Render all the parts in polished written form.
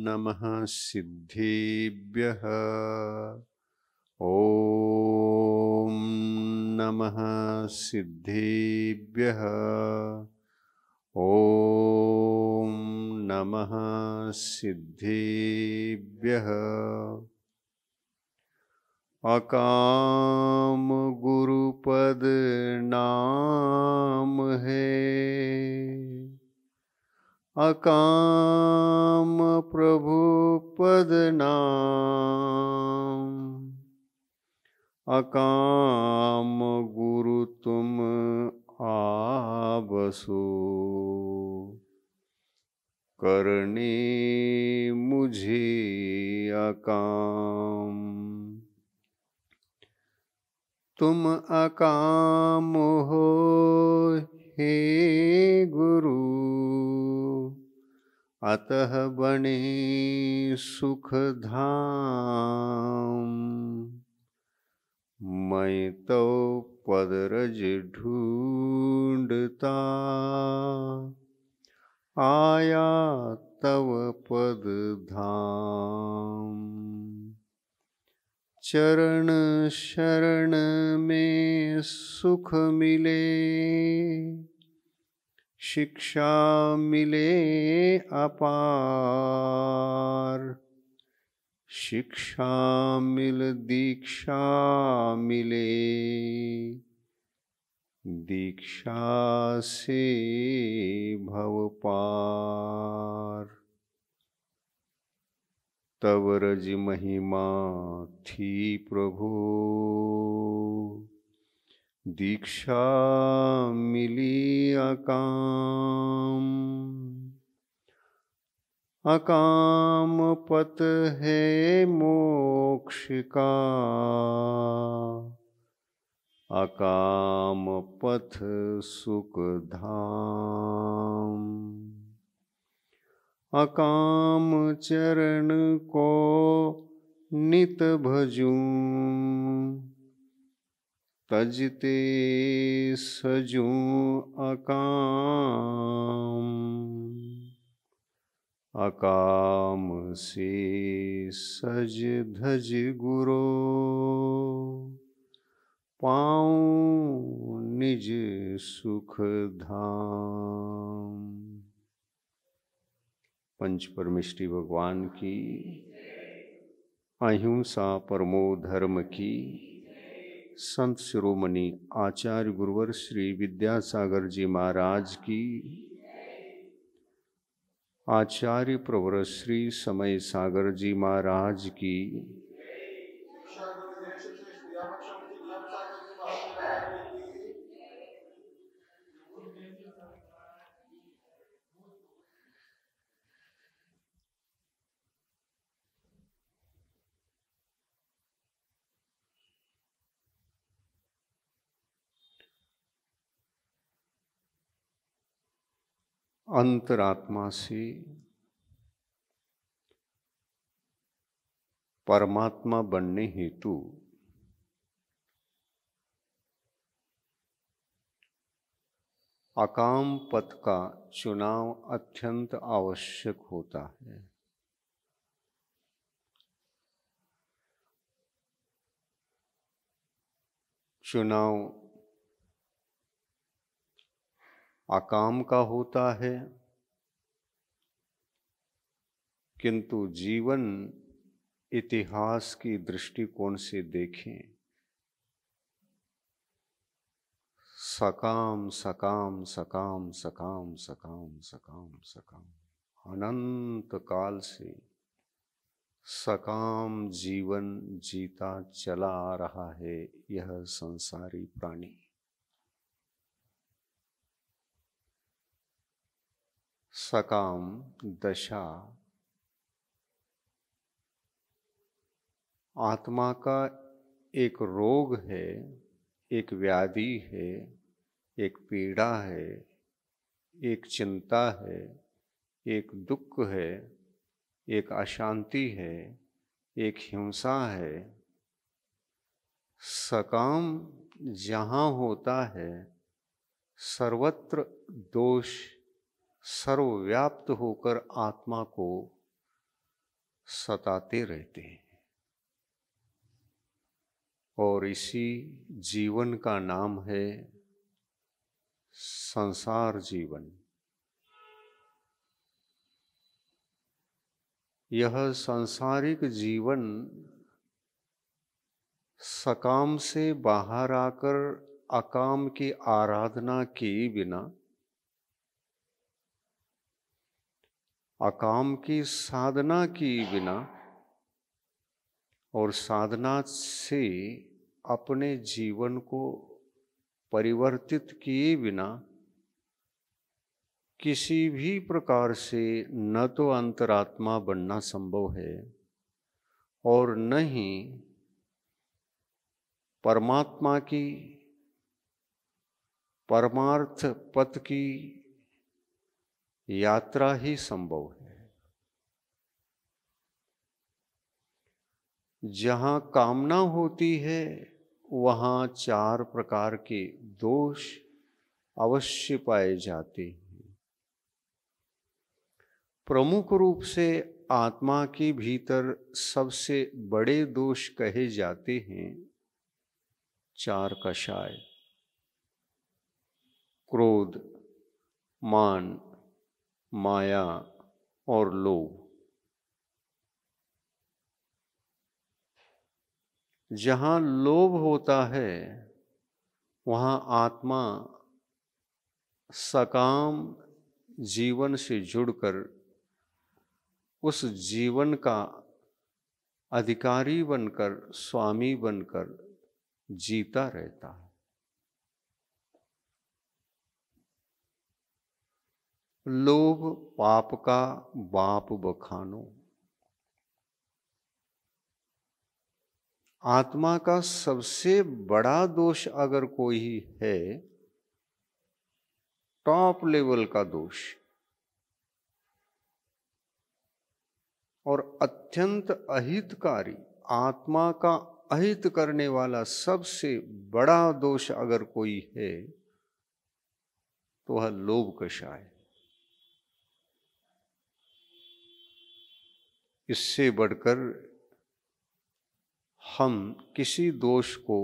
नमः सिद्धेभ्यः। ॐ नमः सिद्धेभ्यः। ॐ नमः सिद्धेभ्यः। अकाम गुरुपद नाम है, अकाम प्रभु पद नाम, अकाम गुरु तुम आबसो, करने मुझे अकाम। तुम अकाम हो हे गुरु, अतः बने सुख धाम। मैं तो पदरज ढूंढता, आया तव पद धाम। चरण शरण में सुख मिले, शिक्षा मिले अपार। शिक्षा मिल दीक्षा मिले, दीक्षा से भव पार। तव रज महिमा थी प्रभु, दीक्षा मिली अकाम। अकाम पथ है मोक्ष का, अकाम पथ सुख धाम। अकाम चरण को नित भजूं, तजते सजूं अकाम। अकाम से सज धज गुरो, पाऊं निज सुख धाम। पंच परमेष्टि भगवान की, अहिंसा परमो धर्म की, संत शिरोमणि आचार्य गुरुवर श्री विद्यासागर जी महाराज की, आचार्य प्रवर श्री समय सागर जी महाराज की, अंतरात्मा से परमात्मा बनने हेतु अकाम पथ का चुनाव अत्यंत आवश्यक होता है। चुनाव अकाम का होता है, किंतु जीवन इतिहास की दृष्टिकोण से देखें, सकाम सकाम सकाम सकाम सकाम सकाम सकाम, अनंत काल से सकाम जीवन जीता चला आ रहा है यह संसारी प्राणी। सकाम दशा आत्मा का एक रोग है, एक व्याधि है, एक पीड़ा है, एक चिंता है, एक दुख है, एक अशांति है, एक हिंसा है। सकाम जहाँ होता है सर्वत्र दोष सर्वव्याप्त होकर आत्मा को सताते रहते हैं। और इसी जीवन का नाम है संसार जीवन। यह सांसारिक जीवन सकाम से बाहर आकर अकाम की आराधना किए बिना, अकाम की साधना किए बिना और साधना से अपने जीवन को परिवर्तित किए बिना किसी भी प्रकार से न तो अंतरात्मा बनना संभव है और न ही परमात्मा की परमार्थ पथ की यात्रा ही संभव है। जहाँ कामना होती है वहाँ 4 प्रकार के दोष अवश्य पाए जाते हैं। प्रमुख रूप से आत्मा के भीतर सबसे बड़े दोष कहे जाते हैं 4 कषाय: क्रोध, मान, माया और लोभ। जहाँ लोभ होता है वहाँ आत्मा सकाम जीवन से जुड़कर उस जीवन का अधिकारी बनकर, स्वामी बनकर जीता रहता है। लोभ पाप का बाप बखानो। आत्मा का सबसे बड़ा दोष अगर कोई है, टॉप लेवल का दोष और अत्यंत अहितकारी, आत्मा का अहित करने वाला सबसे बड़ा दोष अगर कोई है तो वह लोभ कषाय है। इससे बढ़कर हम किसी दोष को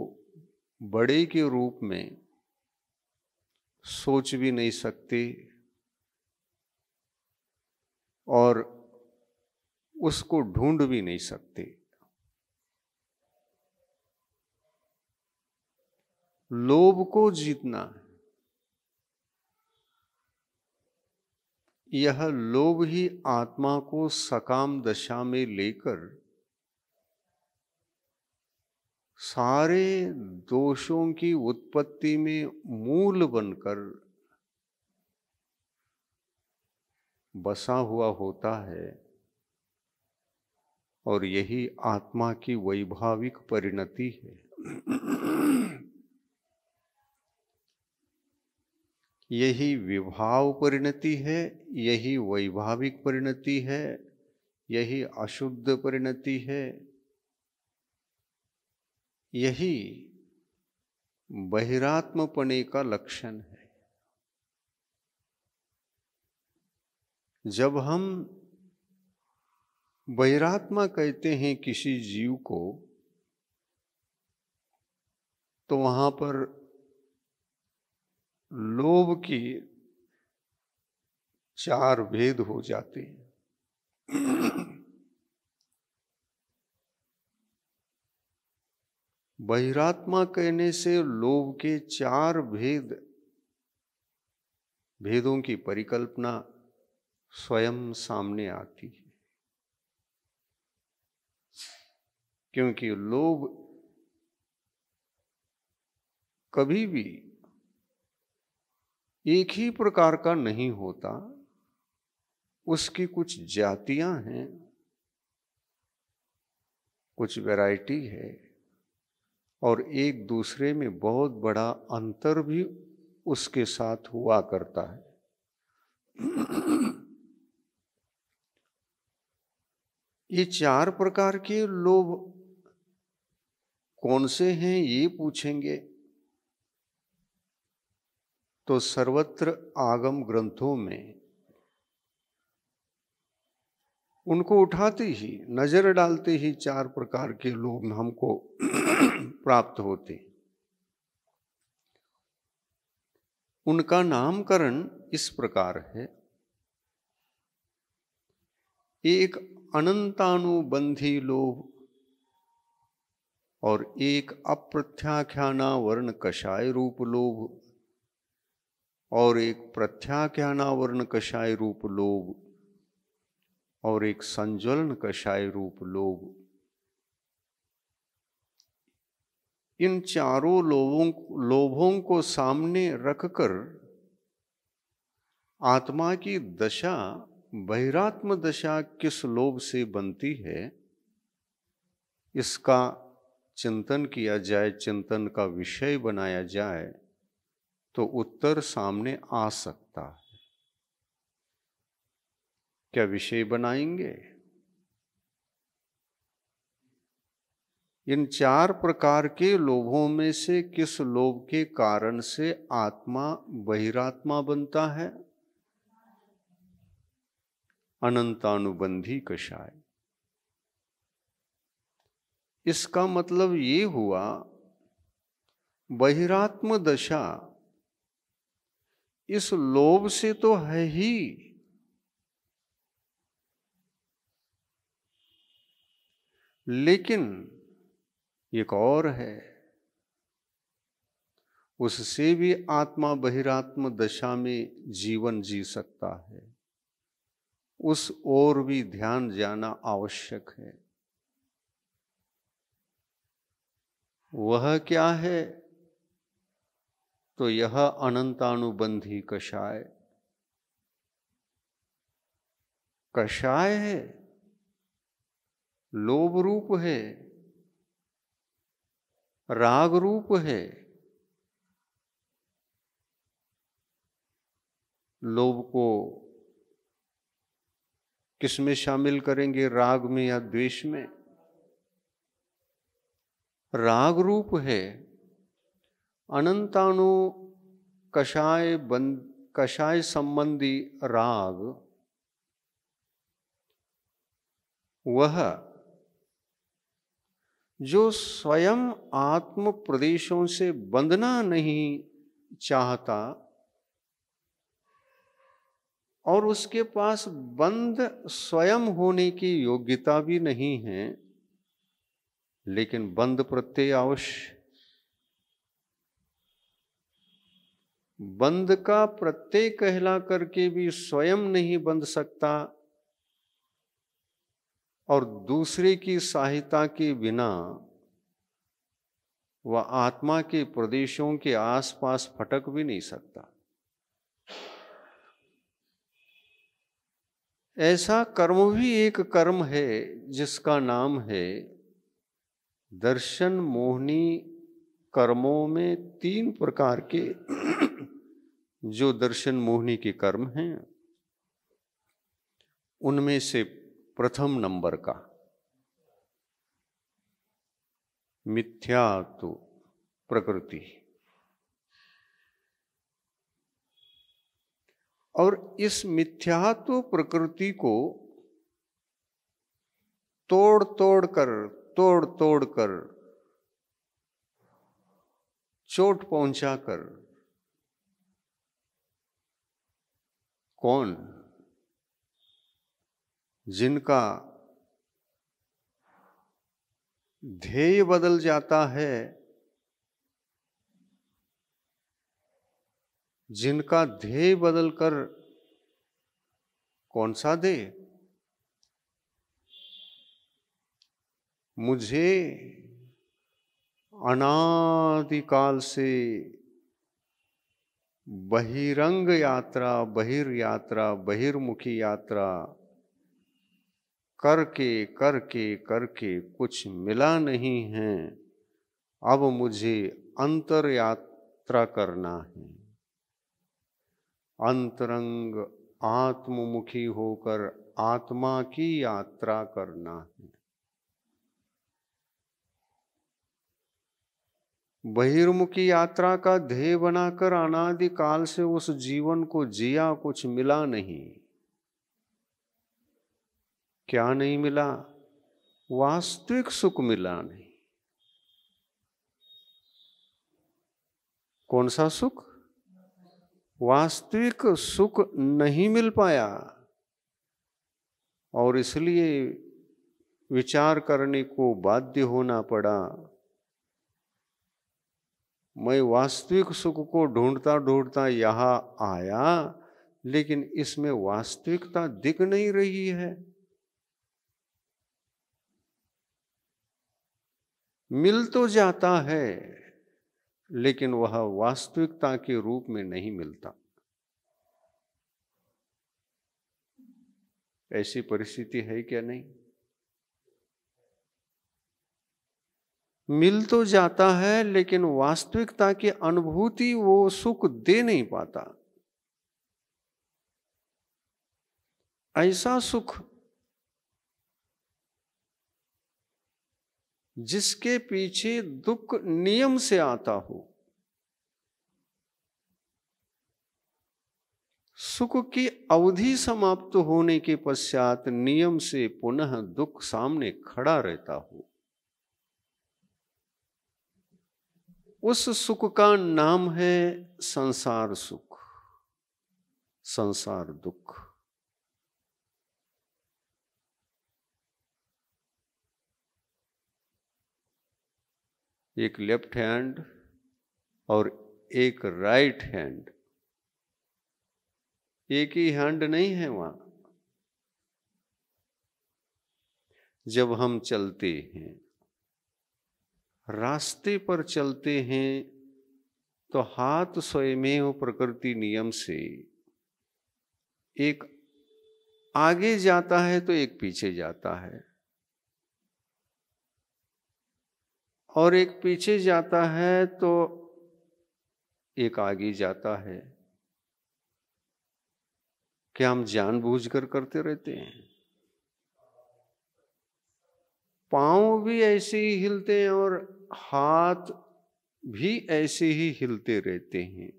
बड़े के रूप में सोच भी नहीं सकते और उसको ढूंढ भी नहीं सकते। लोभ को जीतना, यह लोभ ही आत्मा को सकाम दशा में लेकर सारे दोषों की उत्पत्ति में मूल बनकर बसा हुआ होता है और यही आत्मा की वैभाविक परिणति है। यही विभाव परिणति है, यही वैभाविक परिणति है, यही अशुद्ध परिणति है, यही बहिरात्मपने का लक्षण है। जब हम बहिरात्मा कहते हैं किसी जीव को, तो वहां पर लोभ के 4 भेद हो जाते हैं। बहिरात्मा कहने से लोभ के 4 भेदों की परिकल्पना स्वयं सामने आती है। क्योंकि लोभ कभी भी एक ही प्रकार का नहीं होता, उसकी कुछ जातियां हैं, कुछ वैरायटी है और एक दूसरे में बहुत बड़ा अंतर भी उसके साथ हुआ करता है। ये 4 प्रकार के लोभ कौन से हैं ये पूछेंगे तो सर्वत्र आगम ग्रंथों में उनको उठाते ही, नजर डालते ही 4 प्रकार के लोभ हमको प्राप्त होते। उनका नामकरण इस प्रकार है। एक अनंतानुबंधी लोभ और एक अप्रत्याख्यानावर्ण कषाय रूप लोभ और एक प्रत्याख्यानावर्ण कषाय रूप लोभ और एक संज्वलन कषाय रूप लोभ। इन चारों लोभों को सामने रखकर आत्मा की दशा, बहिरात्म दशा किस लोभ से बनती है, इसका चिंतन किया जाए, चिंतन का विषय बनाया जाए तो उत्तर सामने आ सकता है। क्या विषय बनाएंगे? इन 4 प्रकार के लोभों में से किस लोभ के कारण से आत्मा बहिरात्मा बनता है? अनंतानुबंधी कषाय। इसका मतलब ये हुआ, बहिरात्म दशा इस लोभ से तो है ही, लेकिन एक और है, उससे भी आत्मा बहिरात्म दशा में जीवन जी सकता है। उस ओर भी ध्यान जाना आवश्यक है। वह क्या है? तो यह अनंतानुबंधी कषाय। कषाय है, लोभ रूप है, राग रूप है। लोभ को किस में शामिल करेंगे, राग में या द्वेष में? राग रूप है। अनंतानु कषाय संबंधी राग, वह जो स्वयं आत्म प्रदेशों से बंधना नहीं चाहता और उसके पास बंध स्वयं होने की योग्यता भी नहीं है, लेकिन बंध प्रत्यय अवश्य। बंध का प्रत्यय कहला करके भी स्वयं नहीं बंध सकता और दूसरे की सहायता के बिना वह आत्मा के प्रदेशों के आसपास फटक भी नहीं सकता। ऐसा कर्म भी एक कर्म है जिसका नाम है दर्शन मोहनी कर्मों में 3 प्रकार के जो दर्शन मोहनी के कर्म हैं, उनमें से प्रथम नंबर का मिथ्यात्व प्रकृति, और इस मिथ्यात्व प्रकृति को तोड़ तोड़ कर चोट पहुंचाकर कौन, जिनका ध्येय बदल जाता है, जिनका ध्येय बदलकर कौन सा दे, मुझे अनादिकाल से बहिरंग यात्रा, बहिर्मुखी यात्रा करके कुछ मिला नहीं है, अब मुझे अंतर यात्रा करना है। अंतरंग आत्ममुखी होकर आत्मा की यात्रा करना है। बहिर्मुखी यात्रा का ध्येय बनाकर अनादिकाल से उस जीवन को जिया, कुछ मिला नहीं। क्या नहीं मिला? वास्तविक सुख मिला नहीं। कौन सा सुख? वास्तविक सुख नहीं मिल पाया, और इसलिए विचार करने को बाध्य होना पड़ा। मैं वास्तविक सुख को ढूंढता ढूंढता यहां आया, लेकिन इसमें वास्तविकता दिख नहीं रही है। मिल तो जाता है, लेकिन वह वास्तविकता के रूप में नहीं मिलता। ऐसी परिस्थिति है क्या? नहीं। मिल तो जाता है, लेकिन वास्तविकता की अनुभूति वो सुख दे नहीं पाता। ऐसा सुख जिसके पीछे दुख नियम से आता हो, सुख की अवधि समाप्त होने के पश्चात नियम से पुनः दुख सामने खड़ा रहता हो, उस सुख का नाम है संसार सुख, संसार दुख। एक लेफ्ट हैंड और एक राइट हैंड, एक ही हैंड नहीं है वहां। जब हम चलते हैं, रास्ते पर चलते हैं, तो हाथ स्वयमेव प्रकृति नियम से एक आगे जाता है तो एक पीछे जाता है, और एक पीछे जाता है तो एक आगे जाता है। क्या हम जानबूझकर करते रहते हैं? पांव भी ऐसे ही हिलते हैं और हाथ भी ऐसे ही हिलते रहते हैं।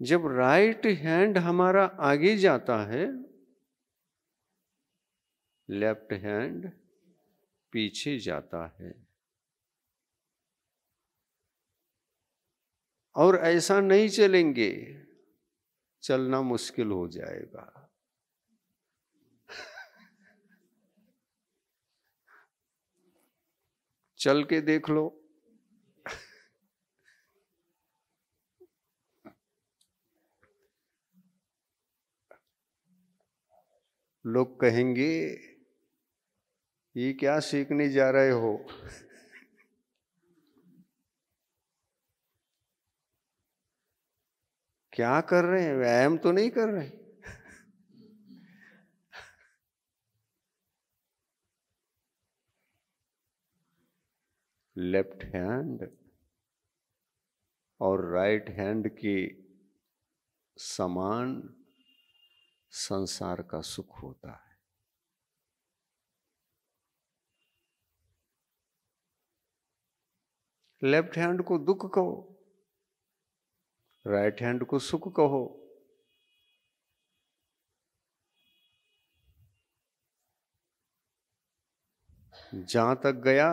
जब राइट हैंड हमारा आगे जाता है, लेफ्ट हैंड पीछे जाता है। और ऐसा नहीं चलेंगे, चलना मुश्किल हो जाएगा। चल के देख लो। लोग कहेंगे ये क्या सीखने जा रहे हो? क्या कर रहे हैं? व्यायाम तो नहीं कर रहे। लेफ्ट हैंड और राइट हैंड के समान संसार का सुख होता है। लेफ्ट हैंड को दुख कहो, राइट हैंड को सुख कहो। जहां तक गया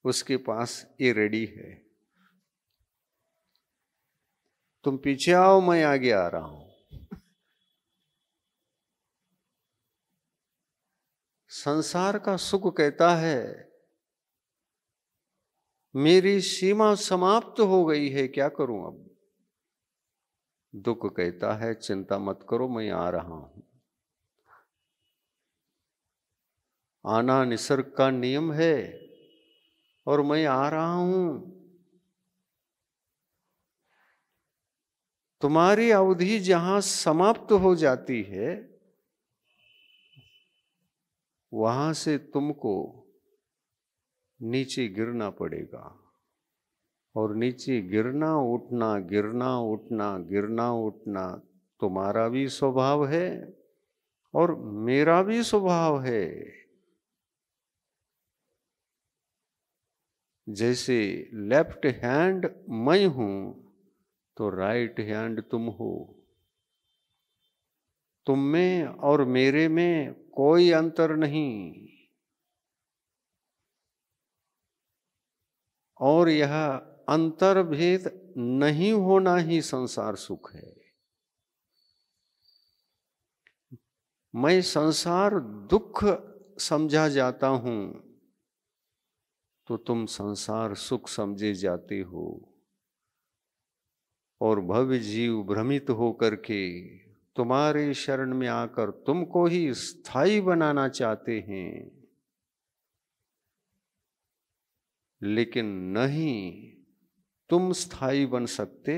उसके पास ये रेडी है। तुम पीछे आओ, मैं आगे आ रहा हूं। संसार का सुख कहता है मेरी सीमा समाप्त हो गई है, क्या करूं अब? दुख कहता है चिंता मत करो, मैं आ रहा हूं। आना निसर्ग का नियम है और मैं आ रहा हूं। तुम्हारी अवधि जहां समाप्त हो जाती है, वहां से तुमको नीचे गिरना पड़ेगा। और नीचे गिरना उठना, गिरना उठना, गिरना उठना तुम्हारा भी स्वभाव है और मेरा भी स्वभाव है। जैसे लेफ्ट हैंड मैं हूं तो राइट हैंड तुम हो। तुम में और मेरे में कोई अंतर नहीं, और यह अंतर्भेद नहीं होना ही संसार सुख है। मैं संसार दुख समझा जाता हूं तो तुम संसार सुख समझे जाते हो, और भव जीव भ्रमित होकर के तुम्हारे शरण में आकर तुमको ही स्थायी बनाना चाहते हैं। लेकिन नहीं, तुम स्थायी बन सकते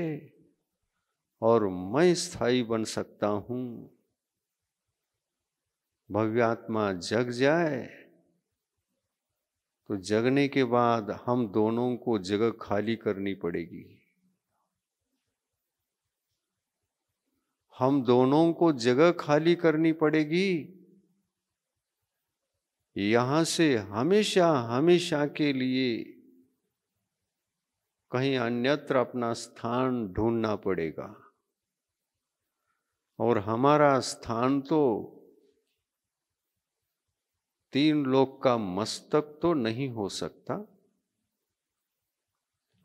और मैं स्थायी बन सकता हूं। भव्यात्मा जग जाए तो जगने के बाद हम दोनों को जगह खाली करनी पड़ेगी। हम दोनों को जगह खाली करनी पड़ेगी। यहां से हमेशा हमेशा के लिए कहीं अन्यत्र अपना स्थान ढूंढना पड़ेगा, और हमारा स्थान तो तीन लोक का मस्तक तो नहीं हो सकता।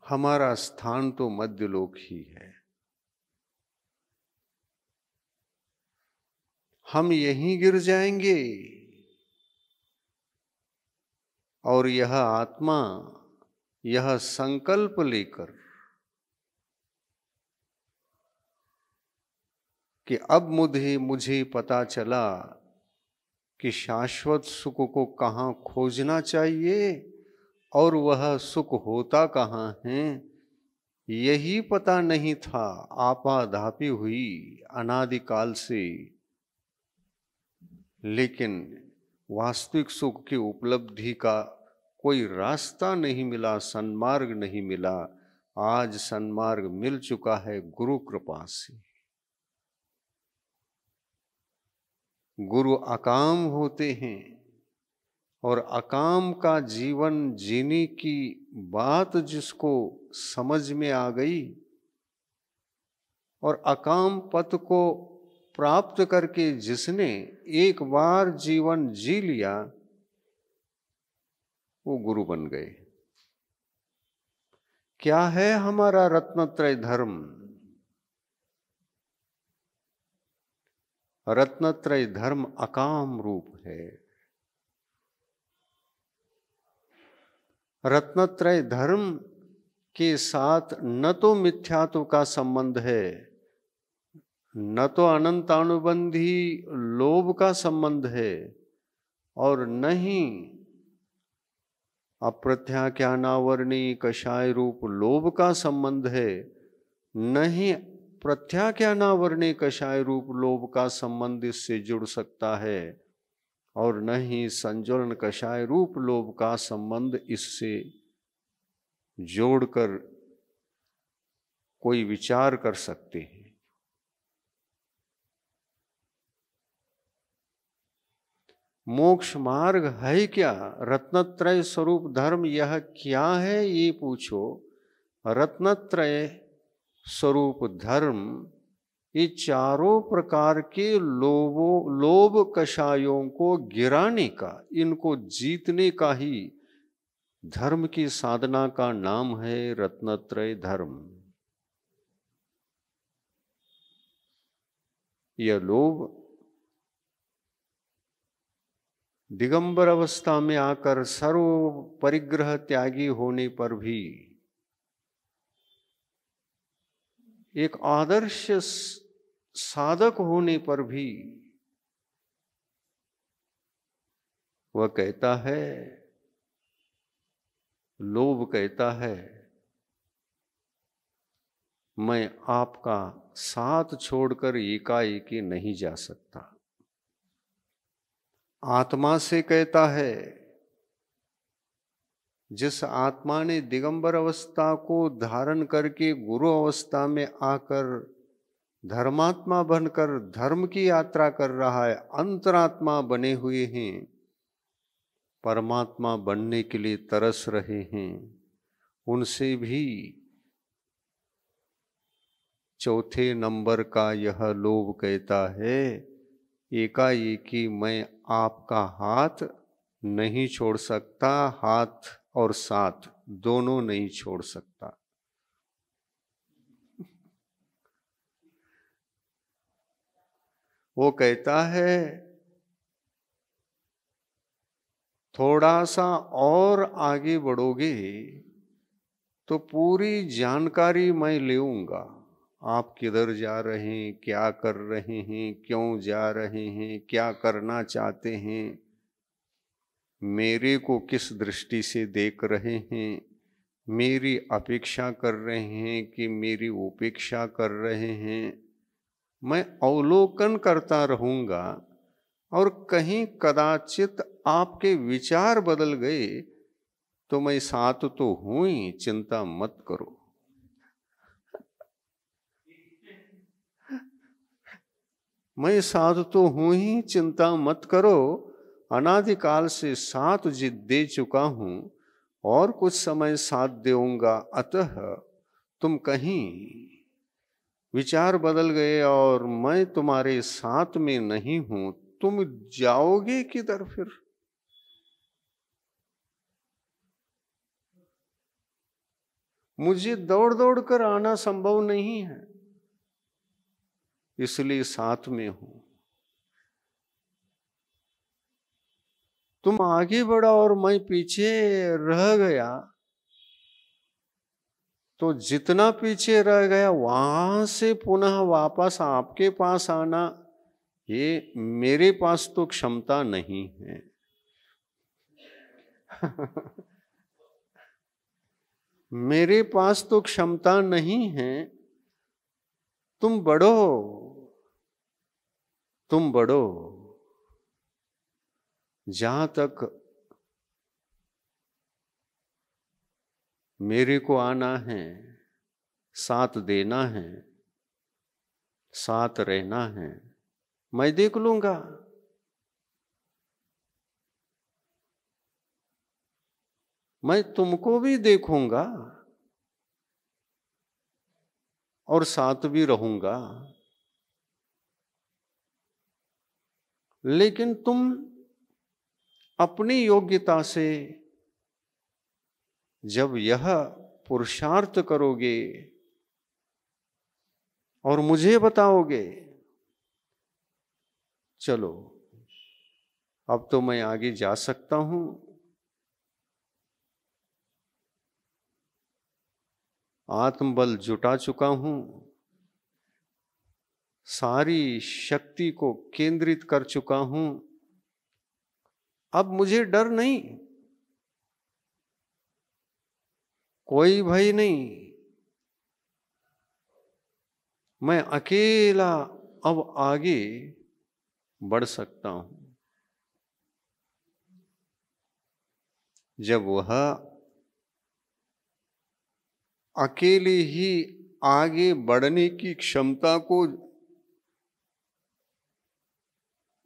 हमारा स्थान तो मध्यलोक ही है। हम यहीं गिर जाएंगे, और यह आत्मा यह संकल्प लेकर कि अब मुझे पता चला कि शाश्वत सुख को कहाँ खोजना चाहिए और वह सुख होता कहाँ है, यही पता नहीं था। आपाधापी हुई अनादिकाल से, लेकिन वास्तविक सुख की उपलब्धि का कोई रास्ता नहीं मिला, सन्मार्ग नहीं मिला। आज सन्मार्ग मिल चुका है गुरु कृपा से। गुरु अकाम होते हैं, और अकाम का जीवन जीने की बात जिसको समझ में आ गई और अकाम पथ को प्राप्त करके जिसने एक बार जीवन जी लिया, वो गुरु बन गए। क्या है हमारा रत्नत्रय धर्म? रत्नत्रय धर्म अकाम रूप है। रत्नत्रय धर्म के साथ न तो मिथ्यात्व का संबंध है, न तो अनंतानुबंधी लोभ का संबंध है, और न ही अप्रत्याख्यानावर्णी कषाय रूप लोभ का संबंध है, न ही प्रत्याख्यानावर्णी कषाय रूप लोभ का संबंध इससे जुड़ सकता है, और न ही संज्वलन कषाय रूप लोभ का संबंध इससे जोड़कर कोई विचार कर सकते हैं। मोक्ष मार्ग है क्या? रत्नत्रय स्वरूप धर्म यह क्या है, ये पूछो। रत्नत्रय स्वरूप धर्म ये चारों प्रकार के लोभ कषायों को गिराने का, इनको जीतने का ही धर्म की साधना का नाम है रत्नत्रय धर्म। यह लोभ दिगंबर अवस्था में आकर सर्व परिग्रह त्यागी होने पर भी एक आदर्श साधक होने पर भी वह कहता है, लोभ कहता है, मैं आपका साथ छोड़कर एकाएकी नहीं जा सकता। आत्मा से कहता है, जिस आत्मा ने दिगंबर अवस्था को धारण करके गुरु अवस्था में आकर धर्मात्मा बनकर धर्म की यात्रा कर रहा है, अंतरात्मा बने हुए हैं, परमात्मा बनने के लिए तरस रहे हैं, उनसे भी चौथे नंबर का यह लोभ कहता है एकाएकी मैं आपका हाथ नहीं छोड़ सकता, हाथ और साथ दोनों नहीं छोड़ सकता। वो कहता है थोड़ा सा और आगे बढ़ोगे तो पूरी जानकारी मैं लेऊंगा। आप किधर जा रहे हैं, क्या कर रहे हैं, क्यों जा रहे हैं, क्या करना चाहते हैं, मेरे को किस दृष्टि से देख रहे हैं, मेरी अपेक्षा कर रहे हैं कि मेरी उपेक्षा कर रहे हैं। मैं अवलोकन करता रहूंगा और कहीं कदाचित आपके विचार बदल गए तो मैं साथ तो हूं ही, चिंता मत करो। मैं साथ तो हूं ही, चिंता मत करो। अनादिकाल से साथ दे चुका हूं और कुछ समय साथ दूंगा। अतः तुम कहीं विचार बदल गए और मैं तुम्हारे साथ में नहीं हूं, तुम जाओगे किधर फिर? मुझे दौड़ दौड़ कर आना संभव नहीं है, इसलिए साथ में हूं। तुम आगे बढ़ा और मैं पीछे रह गया, तो जितना पीछे रह गया वहां से पुनः वापस आपके पास आना, ये मेरे पास तो क्षमता नहीं है। मेरे पास तो क्षमता नहीं है। तुम बढ़ो, तुम बढ़ो। जहां तक मेरे को आना है, साथ देना है, साथ रहना है, मैं देख लूंगा। मैं तुमको भी देखूंगा और साथ भी रहूंगा। लेकिन तुम अपनी योग्यता से जब यह पुरुषार्थ करोगे और मुझे बताओगे, चलो अब तो मैं आगे जा सकता हूं, आत्मबल जुटा चुका हूं, सारी शक्ति को केंद्रित कर चुका हूं, अब मुझे डर नहीं, कोई भय नहीं। मैं अकेला अब आगे बढ़ सकता हूं। जब वह अकेले ही आगे बढ़ने की क्षमता को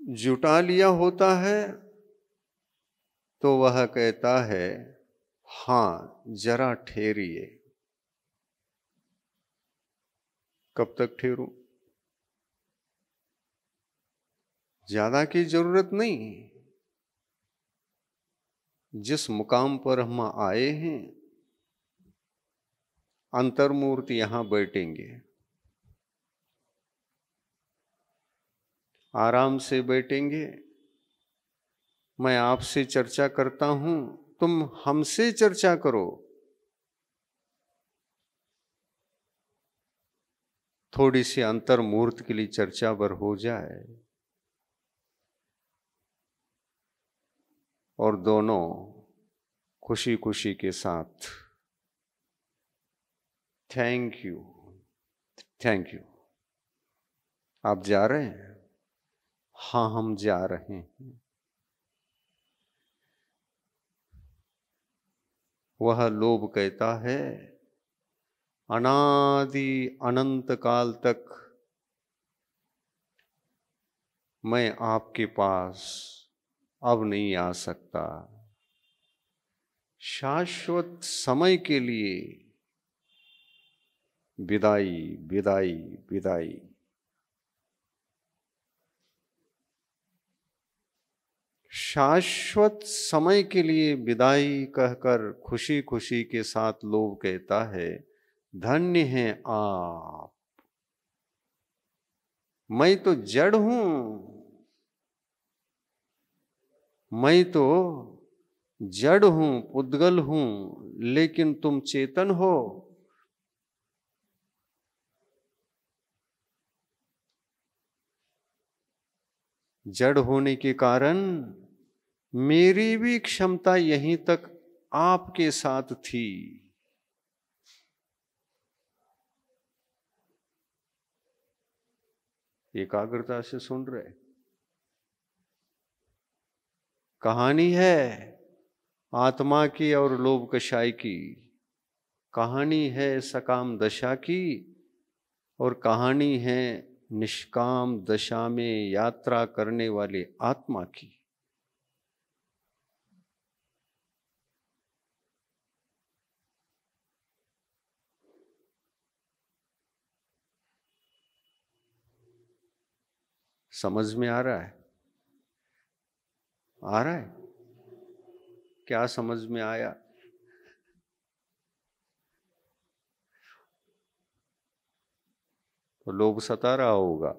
जुटा लिया होता है तो वह कहता है, हां जरा ठहरिए। कब तक ठहरूं? ज्यादा की जरूरत नहीं। जिस मुकाम पर हम आए हैं, अंतर्मूर्ति यहां बैठेंगे, आराम से बैठेंगे। मैं आपसे चर्चा करता हूं, तुम हमसे चर्चा करो। थोड़ी सी अंतर्मूर्त के लिए चर्चा भर हो जाए और दोनों खुशी खुशी के साथ थैंक यू, थैंक यू। आप जा रहे हैं? हाँ हम जा रहे हैं। वह लोभ कहता है, अनादि अनंत काल तक मैं आपके पास अब नहीं आ सकता। शाश्वत समय के लिए विदाई, विदाई, विदाई। शाश्वत समय के लिए विदाई कहकर खुशी खुशी के साथ लोभ कहता है, धन्य हैं आप, मैं तो जड़ हूं, मैं तो जड़ हूं, पुद्गल हूं, लेकिन तुम चेतन हो। जड़ होने के कारण मेरी भी क्षमता यहीं तक आपके साथ थी। एकाग्रता से सुन रहे। कहानी है आत्मा की और लोभ कषाय की, कहानी है सकाम दशा की, और कहानी है निष्काम दशा में यात्रा करने वाले आत्मा की। समझ में आ रहा है? आ रहा है? क्या समझ में आया? तो लोभ सता रहा होगा।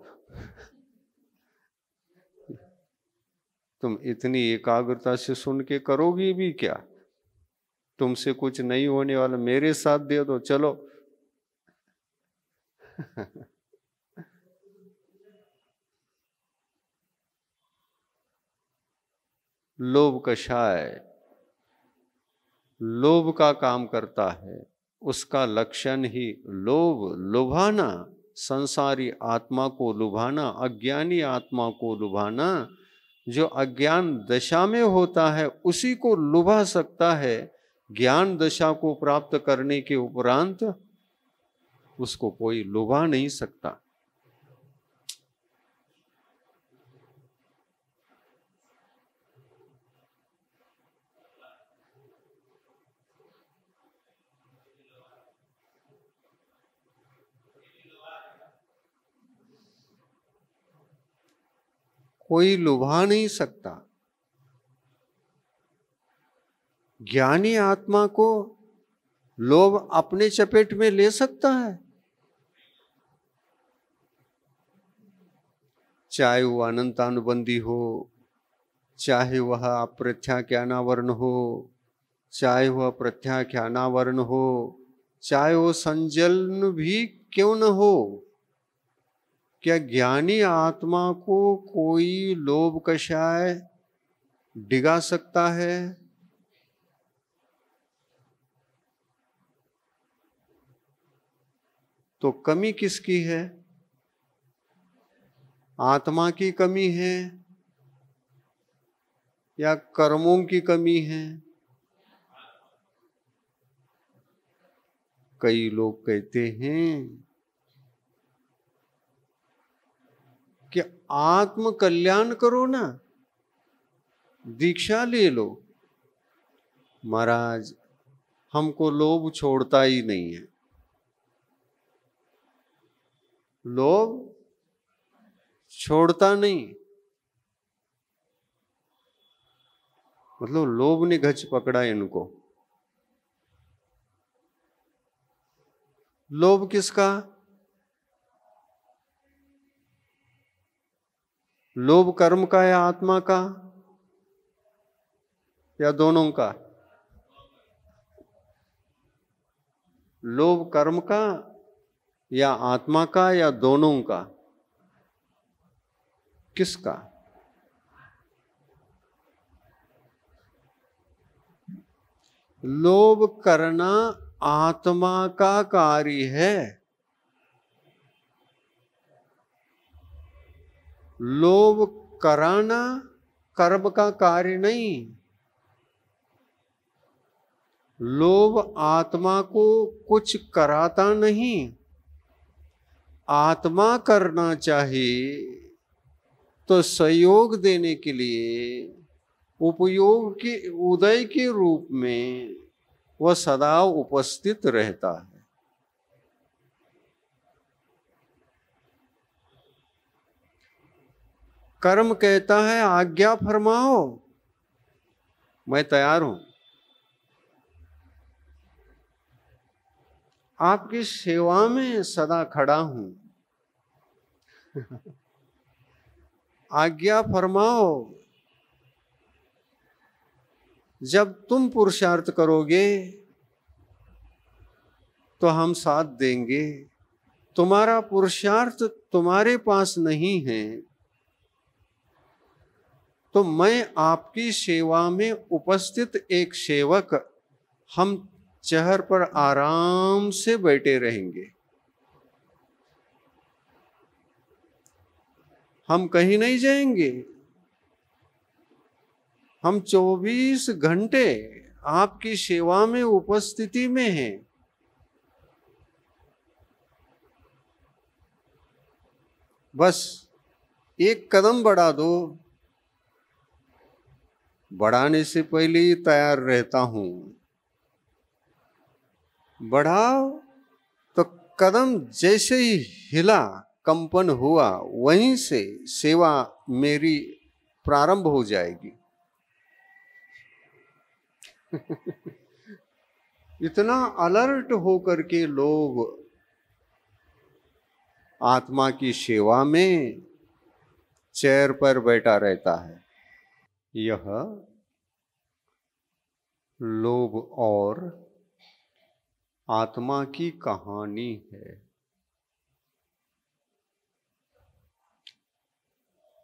तुम इतनी एकाग्रता से सुन के करोगी भी क्या? तुमसे कुछ नहीं होने वाला, मेरे साथ दे दो, चलो। लोभ कषाय लोभ का काम करता है, उसका लक्षण ही लोभ, लुभाना, संसारी आत्मा को लुभाना, अज्ञानी आत्मा को लुभाना। जो अज्ञान दशा में होता है उसी को लुभा सकता है, ज्ञान दशा को प्राप्त करने के उपरांत उसको कोई लुभा नहीं सकता। कोई लुभा नहीं सकता। ज्ञानी आत्मा को लोभ अपने चपेट में ले सकता है, चाहे वह अनंतानुबंधी हो, चाहे वह अप्रत्याख्यानावरण हो, चाहे वह प्रत्याख्यानावरण हो, चाहे वो संजलन भी क्यों न हो। क्या ज्ञानी आत्मा को कोई लोभ कषाय डिगा सकता है? तो कमी किसकी है? आत्मा की कमी है या कर्मों की कमी है? कई लोग कहते हैं कि आत्म कल्याण करो ना, दीक्षा ले लो। महाराज, हमको लोभ छोड़ता ही नहीं है। लोभ छोड़ता नहीं, मतलब लोभ ने गच पकड़ा इनको। लोभ किसका? लोभ कर्म का या आत्मा का या दोनों का? लोभ कर्म का या आत्मा का या दोनों का? किसका? लोभ करना आत्मा का कार्य है। लोभ कराना कर्म का कार्य नहीं। लोभ आत्मा को कुछ कराता नहीं। आत्मा करना चाहे तो सहयोग देने के लिए, उपयोग के उदय के रूप में वह सदा उपस्थित रहता है। कर्म कहता है आज्ञा फरमाओ, मैं तैयार हूं, आपकी सेवा में सदा खड़ा हूं। आज्ञा फरमाओ, जब तुम पुरुषार्थ करोगे तो हम साथ देंगे। तुम्हारा पुरुषार्थ तुम्हारे पास नहीं है तो मैं आपकी सेवा में उपस्थित एक सेवक, हम चेहर पर आराम से बैठे रहेंगे। हम कहीं नहीं जाएंगे, हम 24 घंटे आपकी सेवा में उपस्थिति में हैं। बस एक कदम बढ़ा दो, बढ़ाने से पहले ही तैयार रहता हूं। बढ़ाओ तो कदम जैसे ही हिला, कंपन हुआ, वहीं से सेवा मेरी प्रारंभ हो जाएगी। इतना अलर्ट होकर के लोग आत्मा की सेवा में चेयर पर बैठा रहता है। यह लोभ और आत्मा की कहानी है।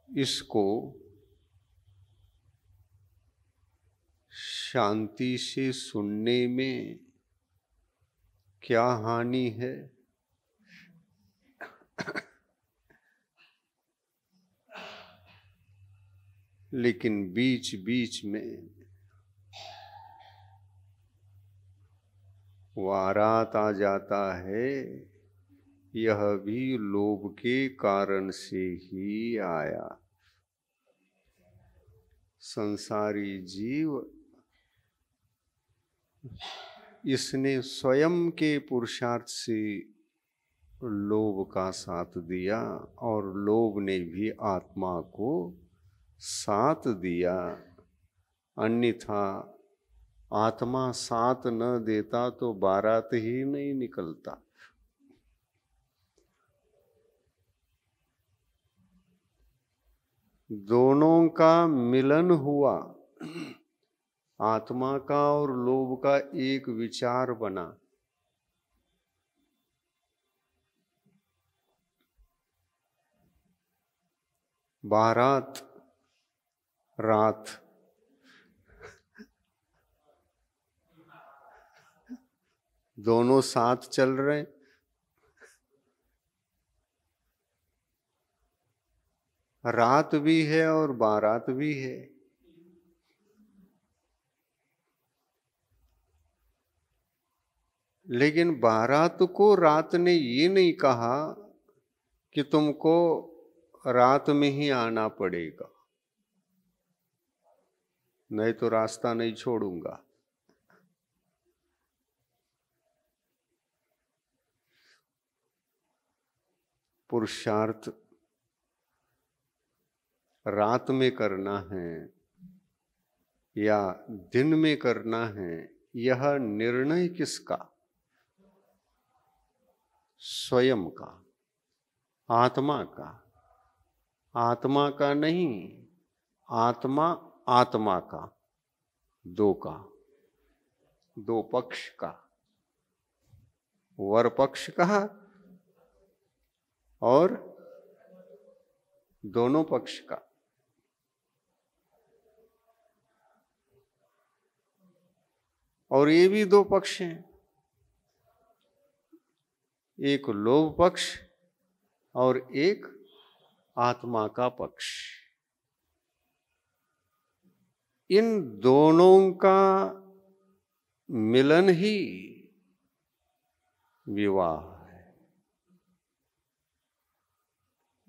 इसको शांति से सुनने में क्या हानि है? लेकिन बीच बीच में वारात आ जाता है, यह भी लोभ के कारण से ही आया। संसारी जीव इसने स्वयं के पुरुषार्थ से लोभ का साथ दिया और लोभ ने भी आत्मा को साथ दिया। अन्यथा आत्मा साथ न देता तो बारात ही नहीं निकलता। दोनों का मिलन हुआ, आत्मा का और लोभ का एक विचार बना। बारात रात, दोनों साथ चल रहे। रात भी है और बारात भी है। लेकिन बारात को रात ने ये नहीं कहा कि तुमको रात में ही आना पड़ेगा, नहीं तो रास्ता नहीं छोड़ूंगा। पुरुषार्थ रात में करना है या दिन में करना है, यह निर्णय किसका? स्वयं का, आत्मा का। आत्मा का नहीं, आत्मा आत्मा का, दो का, दो पक्ष का, वर पक्ष का और दोनों पक्ष का। और ये भी दो पक्ष हैं, एक लोभ पक्ष और एक आत्मा का पक्ष। इन दोनों का मिलन ही विवाह है।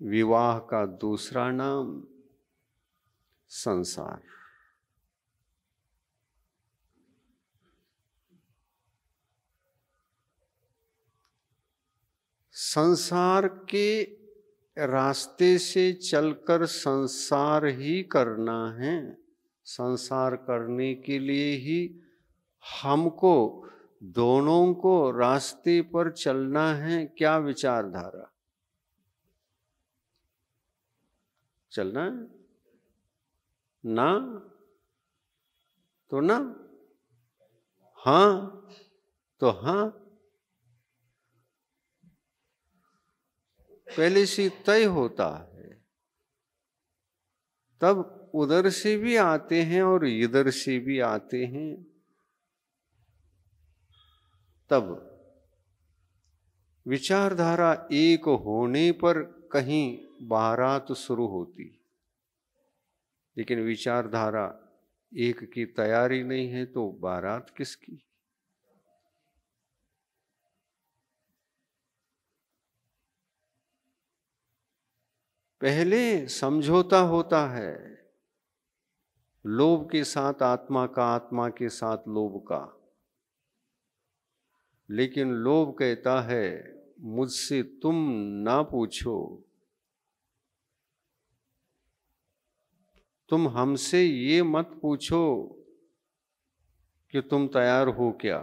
विवाह का दूसरा नाम संसार। संसार के रास्ते से चलकर संसार ही करना है, संसार करने के लिए ही हमको दोनों को रास्ते पर चलना है। क्या विचारधारा? चलना है ना? तो ना, हाँ तो हाँ, पहले से तय होता है। तब उधर से भी आते हैं और इधर से भी आते हैं। तब विचारधारा एक होने पर कहीं बारात शुरू होती, लेकिन विचारधारा एक की तैयारी नहीं है तो बारात किसकी? पहले समझौता होता है लोभ के साथ आत्मा का, आत्मा के साथ लोभ का। लेकिन लोभ कहता है मुझसे तुम ना पूछो, तुम हमसे ये मत पूछो कि तुम तैयार हो क्या।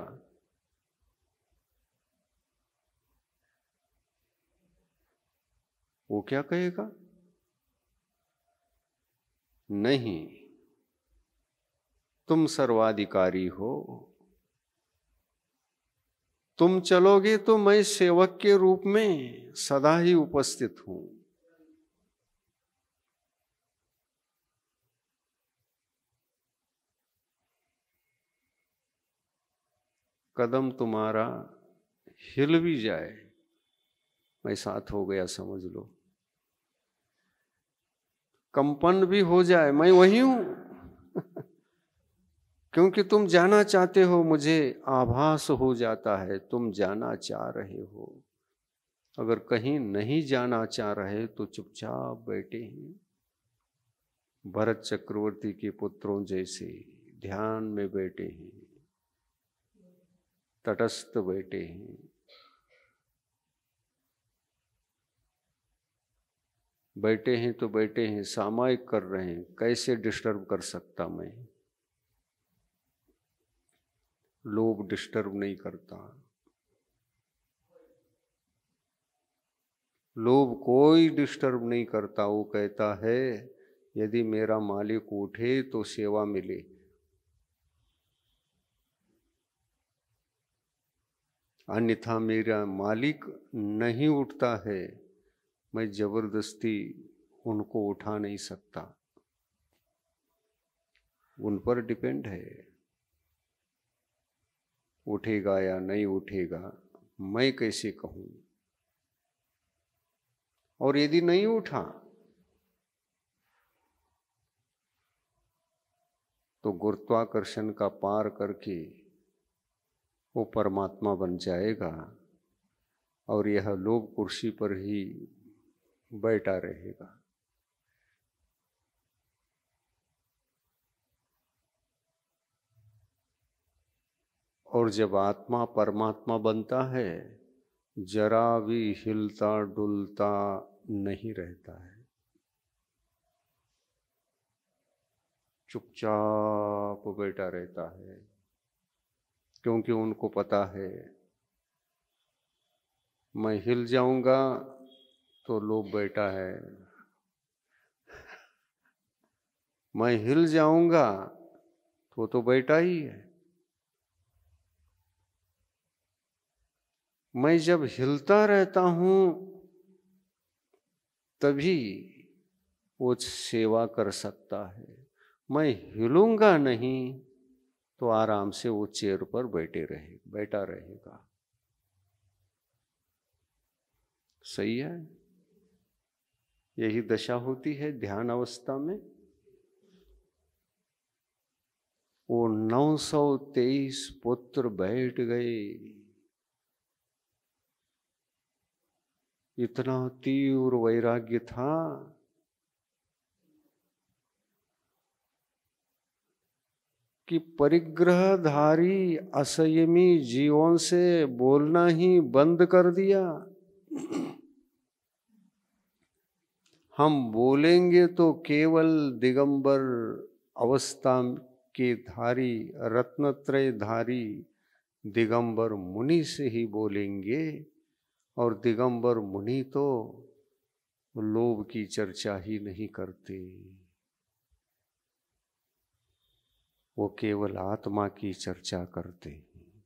वो क्या कहेगा? नहीं, तुम सर्वाधिकारी हो, तुम चलोगे तो मैं सेवक के रूप में सदा ही उपस्थित हूं। कदम तुम्हारा हिल भी जाए, मैं साथ हो गया समझ लो। कंपन भी हो जाए, मैं वही हूं क्योंकि तुम जाना चाहते हो, मुझे आभास हो जाता है तुम जाना चाह रहे हो। अगर कहीं नहीं जाना चाह रहे तो चुपचाप बैठे हैं, भरत चक्रवर्ती के पुत्रों जैसे ध्यान में बैठे हैं, तटस्थ बैठे हैं। बैठे हैं तो बैठे हैं, सामायिक कर रहे हैं, कैसे डिस्टर्ब कर सकता मैं? लोभ डिस्टर्ब नहीं करता, लोभ कोई डिस्टर्ब नहीं करता। वो कहता है यदि मेरा मालिक उठे तो सेवा मिले, अन्यथा मेरा मालिक नहीं उठता है, मैं जबरदस्ती उनको उठा नहीं सकता। उन पर डिपेंड है, उठेगा या नहीं उठेगा मैं कैसे कहूं। और यदि नहीं उठा तो गुरुत्वाकर्षण का पार करके वो परमात्मा बन जाएगा और यह लोभ कुर्सी पर ही बैठा रहेगा। और जब आत्मा परमात्मा बनता है, जरा भी हिलता डुलता नहीं रहता है, चुपचाप बैठा रहता है। क्योंकि उनको पता है मैं हिल जाऊंगा तो लोभ बैठा है, मैं हिल जाऊंगा तो बैठा ही है। मैं जब हिलता रहता हूं तभी वो सेवा कर सकता है। मैं हिलूंगा नहीं तो आराम से वो चेयर पर बैठा रहेगा। सही है? यही दशा होती है ध्यान अवस्था में। वो 923 पुत्र बैठ गए, इतना तीव्र वैराग्य था कि परिग्रहधारी असंयमी जीवों से बोलना ही बंद कर दिया। हम बोलेंगे तो केवल दिगंबर अवस्था के धारी रत्नत्रय धारी दिगंबर मुनि से ही बोलेंगे। और दिगंबर मुनि तो लोभ की चर्चा ही नहीं करते, वो केवल आत्मा की चर्चा करते हैं।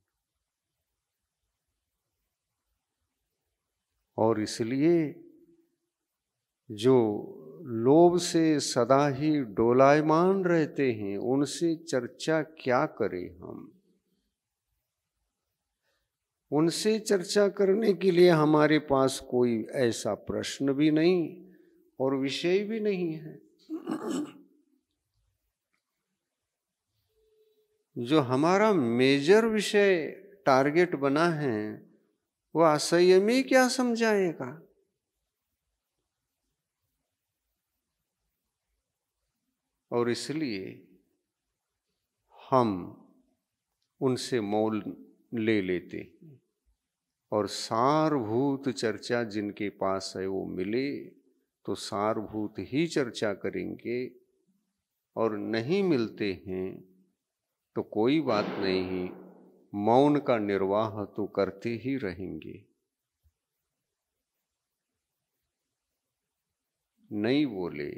और इसलिए जो लोभ से सदा ही डोलायमान रहते हैं, उनसे चर्चा क्या करें हम? उनसे चर्चा करने के लिए हमारे पास कोई ऐसा प्रश्न भी नहीं और विषय भी नहीं है। जो हमारा मेजर विषय टारगेट बना है, वो असंयमी क्या समझाएगा? और इसलिए हम उनसे मोल ले लेते हैं और सारभूत चर्चा जिनके पास है वो मिले तो सारभूत ही चर्चा करेंगे, और नहीं मिलते हैं तो कोई बात नहीं, मौन का निर्वाह तो करते ही रहेंगे। नहीं बोले,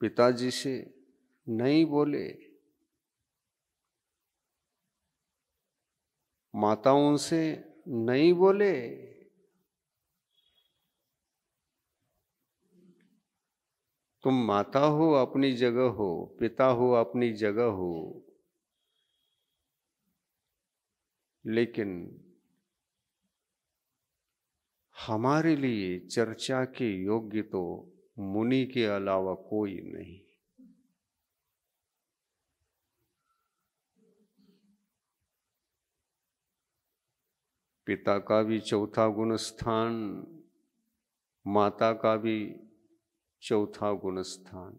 पिताजी से नहीं बोले, माताओं से नहीं बोले, तुम माता हो अपनी जगह हो, पिता हो अपनी जगह हो, लेकिन हमारे लिए चर्चा के योग्य तो मुनि के अलावा कोई नहीं। पिता का भी चौथा गुण स्थान, माता का भी चौथा गुण स्थान,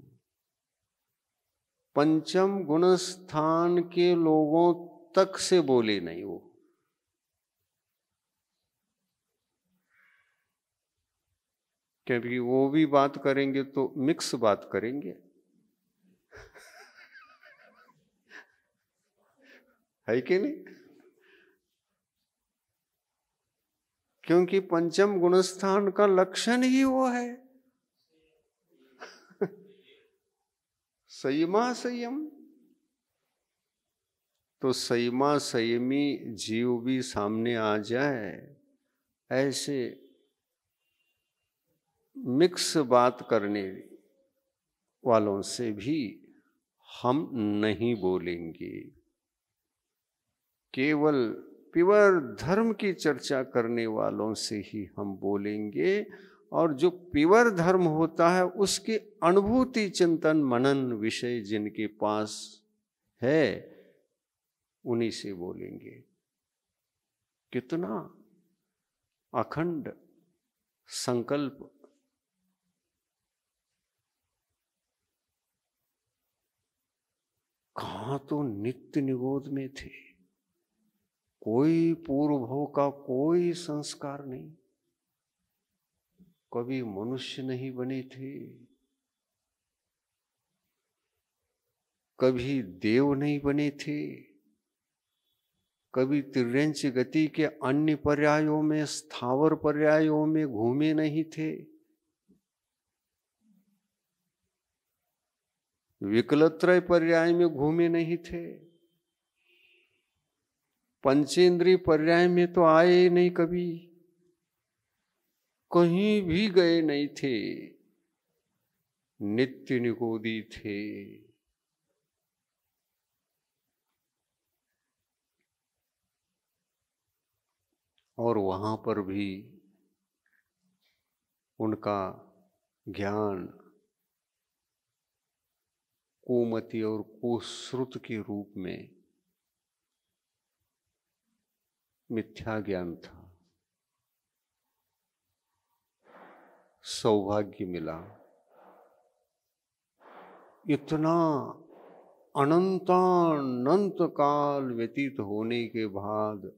पंचम गुण स्थान के लोगों तक से बोले नहीं वो। क्योंकि वो भी बात करेंगे तो मिक्स बात करेंगे, है कि नहीं? क्योंकि पंचम गुणस्थान का लक्षण ही वो है, संयमा संयम। तो संयमा संयमी जीव भी सामने आ जाए, ऐसे मिक्स बात करने वालों से भी हम नहीं बोलेंगे। केवल प्योर धर्म की चर्चा करने वालों से ही हम बोलेंगे, और जो प्योर धर्म होता है उसकी अनुभूति चिंतन मनन विषय जिनके पास है उन्हीं से बोलेंगे। कितना अखंड संकल्प, कहाँ तो नित्य निगोद में थे, कोई पूर्व भव का कोई संस्कार नहीं, कभी मनुष्य नहीं बने थे, कभी देव नहीं बने थे, कभी तिर्यंच गति के अन्य पर्यायों में स्थावर पर्यायों में घूमे नहीं थे, विकलत्रय पर्याय में घूमे नहीं थे, पंचेंद्रिय पर्याय में तो आए ही नहीं, कभी कहीं भी गए नहीं थे, नित्य निगोदी थे। और वहां पर भी उनका ज्ञान कुमति और कुश्रुत के रूप में मिथ्या ज्ञान था। सौभाग्य मिला, इतना अनंतानंत काल व्यतीत होने के बाद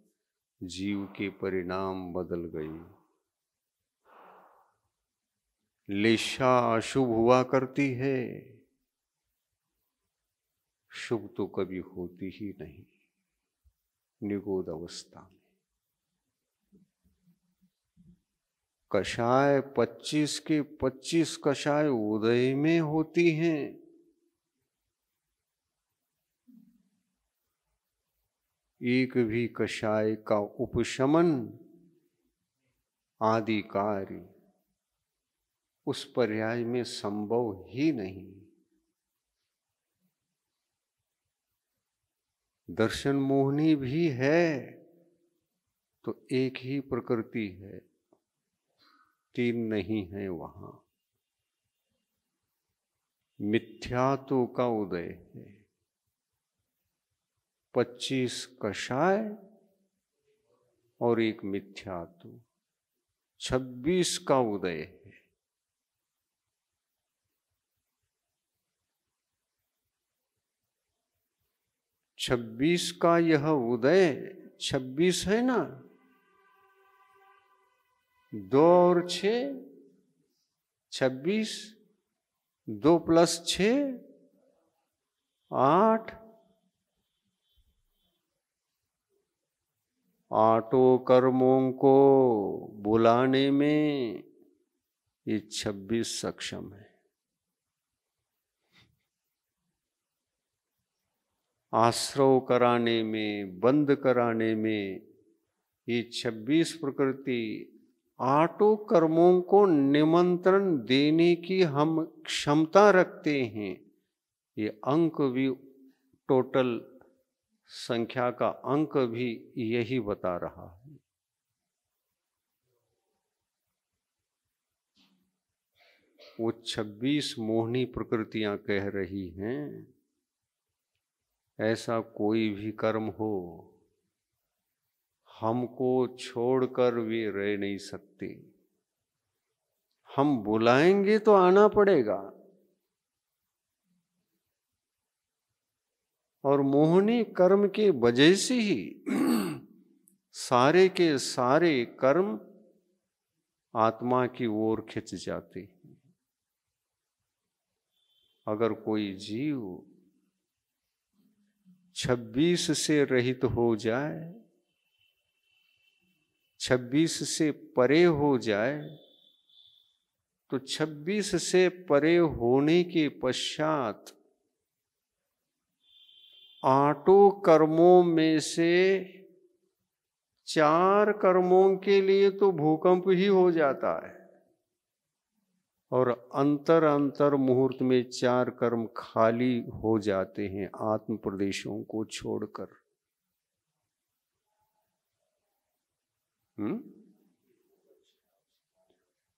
जीव के परिणाम बदल गए। लेशा अशुभ हुआ करती है, शुभ तो कभी होती ही नहीं निगोद अवस्था में। कषाय 25 के 25 कषाय उदय में होती हैं। एक भी कषाय का उपशमन आदि कार्य उस पर्याय में संभव ही नहीं। दर्शन मोहिनी भी है तो एक ही प्रकृति है, तीन नहीं है वहां। मिथ्यात्व का उदय है, 25 कषाय और एक मिथ्यात्व, 26 का उदय है। छब्बीस का यह उदय 26 है ना, 2 और 6 26, 2 + 6 8, आठों कर्मों को बुलाने में ये 26 सक्षम है। आश्रव कराने में, बंद कराने में ये 26 प्रकृति आठों कर्मों को निमंत्रण देने की हम क्षमता रखते हैं। ये अंक भी, टोटल संख्या का अंक भी यही बता रहा है। वो 26 मोहिनी प्रकृतियां कह रही हैं, ऐसा कोई भी कर्म हो हमको छोड़कर वे रह नहीं सकते। हम बुलाएंगे तो आना पड़ेगा। और मोहिनी कर्म के वजह से ही सारे के सारे कर्म आत्मा की ओर खिंच जाते हैं। अगर कोई जीव 26 से रहित हो जाए, 26 से परे हो जाए, तो 26 से परे होने के पश्चात आठों कर्मों में से 4 कर्मों के लिए तो भूकंप ही हो जाता है, और अंतर मुहूर्त में 4 कर्म खाली हो जाते हैं आत्म प्रदेशों को छोड़कर।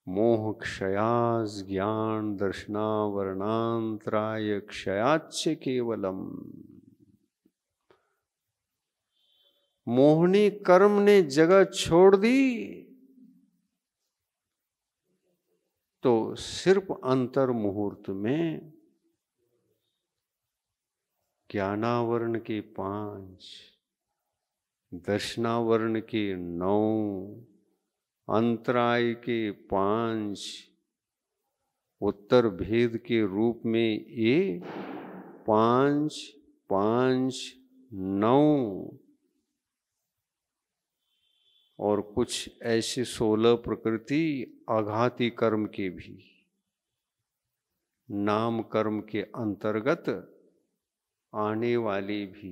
मोह क्षयास ज्ञान दर्शनावरणांतराय क्षयाच्च केवलम। मोहिनी कर्म ने जगह छोड़ दी तो सिर्फ अंतर मुहूर्त में ज्ञानावरण के 5, दर्शनावरण के 9, अंतराय के 5, उत्तर भेद के रूप में ये 5, 5, 9 और कुछ ऐसे 16 प्रकृति आघाती कर्म के भी नाम कर्म के अंतर्गत आने वाले भी।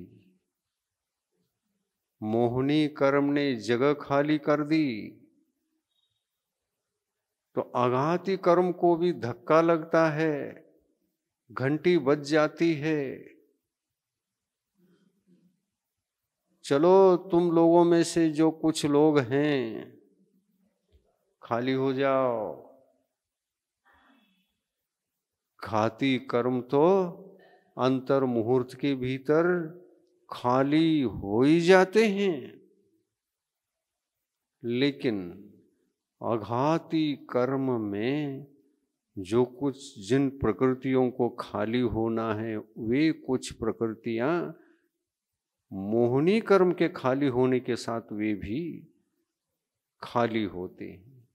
मोहिनी कर्म ने जगह खाली कर दी तो आघाती कर्म को भी धक्का लगता है, घंटी बज जाती है। चलो तुम लोगों में से जो कुछ लोग हैं खाली हो जाओ। घाती कर्म तो अंतर मुहूर्त के भीतर खाली हो ही जाते हैं, लेकिन आघाती कर्म में जो कुछ जिन प्रकृतियों को खाली होना है, वे कुछ प्रकृतियां मोहिनी कर्म के खाली होने के साथ वे भी खाली होते हैं।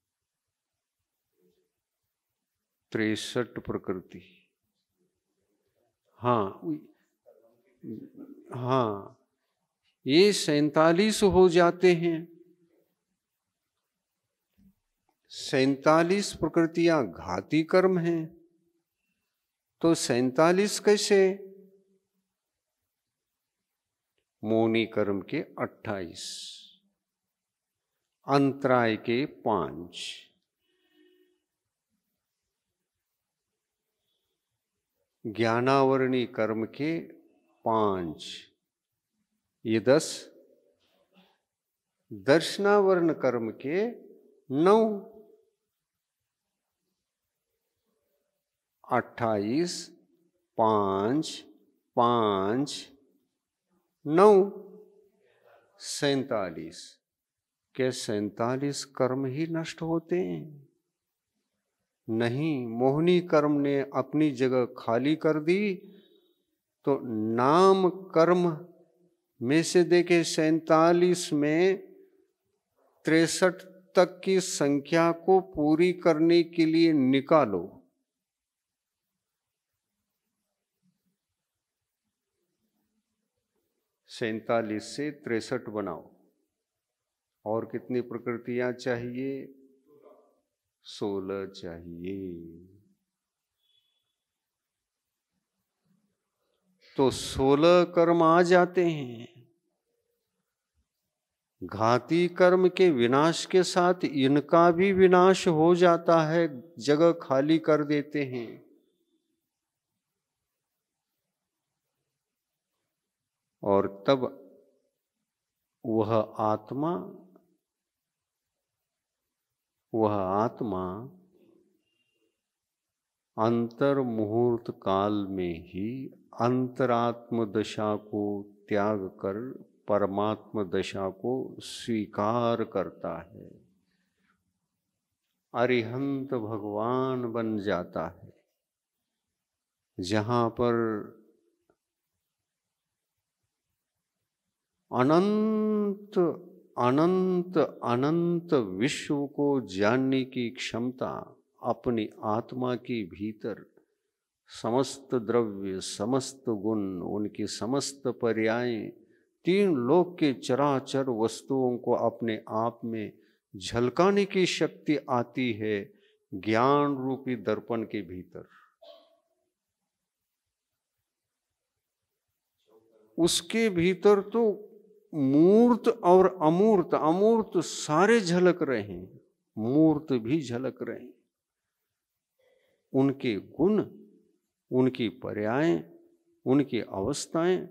63 प्रकृति। हाँ हाँ, ये 47 हो जाते हैं। 47 प्रकृतियां घाती कर्म हैं, तो 47 कैसे? मौनी कर्म के 28, अंतराय के 5, ज्ञानावरणी कर्म के 5, ये 10, दर्शनावरण कर्म के 9, 28, 5, 5, 9, 47। क्या 47 कर्म ही नष्ट होते हैं? नहीं, मोहिनी कर्म ने अपनी जगह खाली कर दी। तो नाम कर्म में से देखे 47 में 63 तक की संख्या को पूरी करने के लिए निकालो। सैंतालीस से 63 बनाओ। और कितनी प्रकृतियां चाहिए? 16 चाहिए। तो 16 कर्म आ जाते हैं। घाती कर्म के विनाश के साथ इनका भी विनाश हो जाता है, जगह खाली कर देते हैं। और तब वह आत्मा अंतर मुहूर्त काल में ही अंतरात्म दशा को त्याग कर परमात्म दशा को स्वीकार करता है, अरिहंत भगवान बन जाता है। जहां पर अनंत अनंत अनंत विश्व को जानने की क्षमता अपनी आत्मा के भीतर समस्त द्रव्य, समस्त गुण, उनकी समस्त पर्यायें, 3 लोक के चराचर वस्तुओं को अपने आप में झलकाने की शक्ति आती है ज्ञान रूपी दर्पण के भीतर। उसके भीतर तो मूर्त और अमूर्त, अमूर्त सारे झलक रहे हैं, मूर्त भी झलक रहे हैं। उनके गुण, उनकी पर्यायें, उनकी अवस्थाएं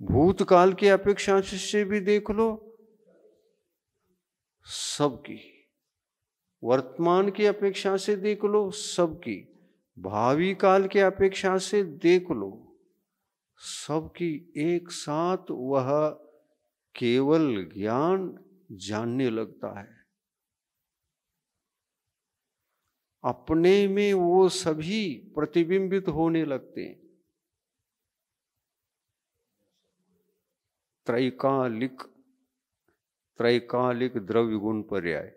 भूतकाल की अपेक्षा से भी देख लो, सबकी, वर्तमान की अपेक्षा से देख लो, सबकी, भावी काल की अपेक्षा से देख लो, सबकी एक साथ वह केवल ज्ञान जानने लगता है। अपने में वो सभी प्रतिबिंबित होने लगते हैं। त्रैकालिक द्रव्य गुण पर्याय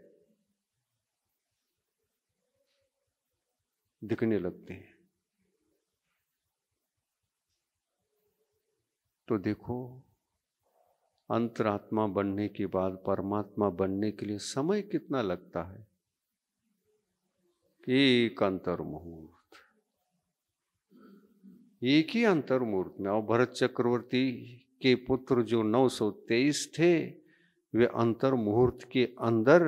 दिखने लगते हैं। तो देखो, अंतरात्मा बनने के बाद परमात्मा बनने के लिए समय कितना लगता है? एक अंतर मुहूर्त, एक ही अंतर मुहूर्त में। और भरत चक्रवर्ती के पुत्र जो 923 थे, वे अंतर मुहूर्त के अंदर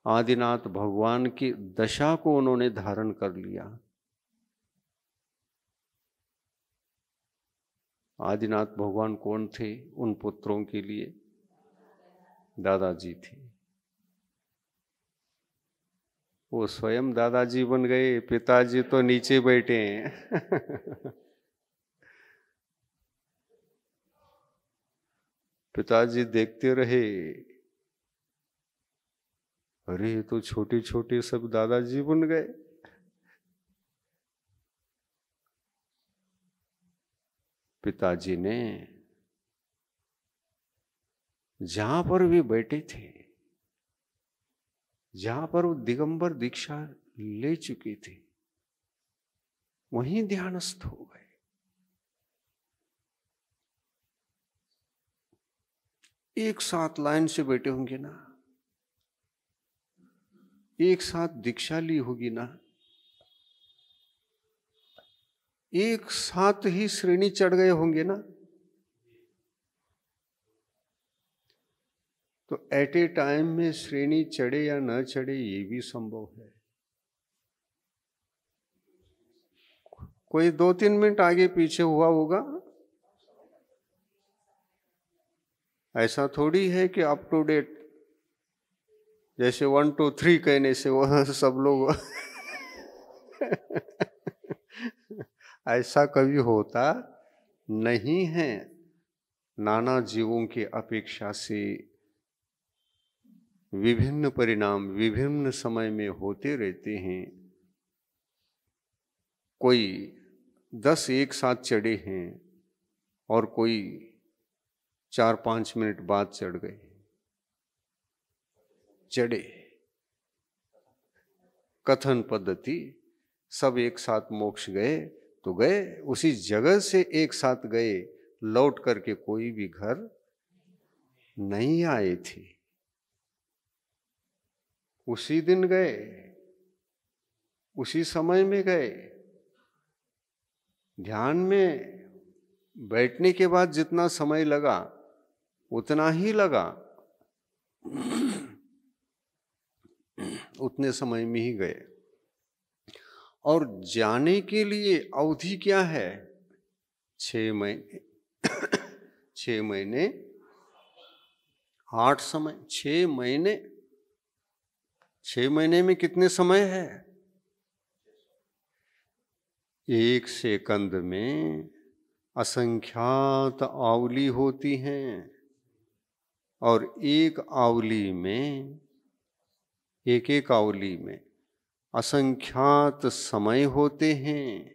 आदिनाथ भगवान की दशा को उन्होंने धारण कर लिया। आदिनाथ भगवान कौन थे उन पुत्रों के लिए? दादाजी थे। वो स्वयं दादाजी बन गए, पिताजी तो नीचे बैठे हैं। पिताजी देखते रहे, अरे ये तो छोटे छोटे सब दादाजी बन गए। पिताजी ने जहां पर वे बैठे थे, जहां पर वो दिगंबर दीक्षा ले चुके थे, वहीं ध्यानस्थ हो गए। एक साथ लाइन से बैठे होंगे ना, एक साथ दीक्षा ली होगी ना, एक साथ ही श्रेणी चढ़ गए होंगे ना, तो एट ए टाइम में श्रेणी चढ़े या न चढ़े ये भी संभव है। कोई 2-3 मिनट आगे पीछे हुआ होगा, ऐसा थोड़ी है कि अप टू डेट जैसे 1 2 3 कहने से वह सब लोग ऐसा कभी होता नहीं है। नाना जीवों की अपेक्षा से विभिन्न परिणाम विभिन्न समय में होते रहते हैं। कोई 10 एक साथ चढ़े हैं और कोई 4-5 मिनट बाद चढ़ गए, चढ़े। कथन पद्धति सब एक साथ मोक्ष गए तो गए, उसी जगह से एक साथ गए, लौट करके कोई भी घर नहीं आए थे। उसी दिन गए, उसी समय में गए। ध्यान में बैठने के बाद जितना समय लगा उतना ही लगा, उतने समय में ही गए। और जाने के लिए अवधि क्या है? 6 महीने 6 महीने 8 समय। 6 महीने, 6 महीने में कितने समय है? 1 सेकंड में असंख्यात आवली होती हैं और एक आवली में, एक आवली में असंख्यात समय होते हैं।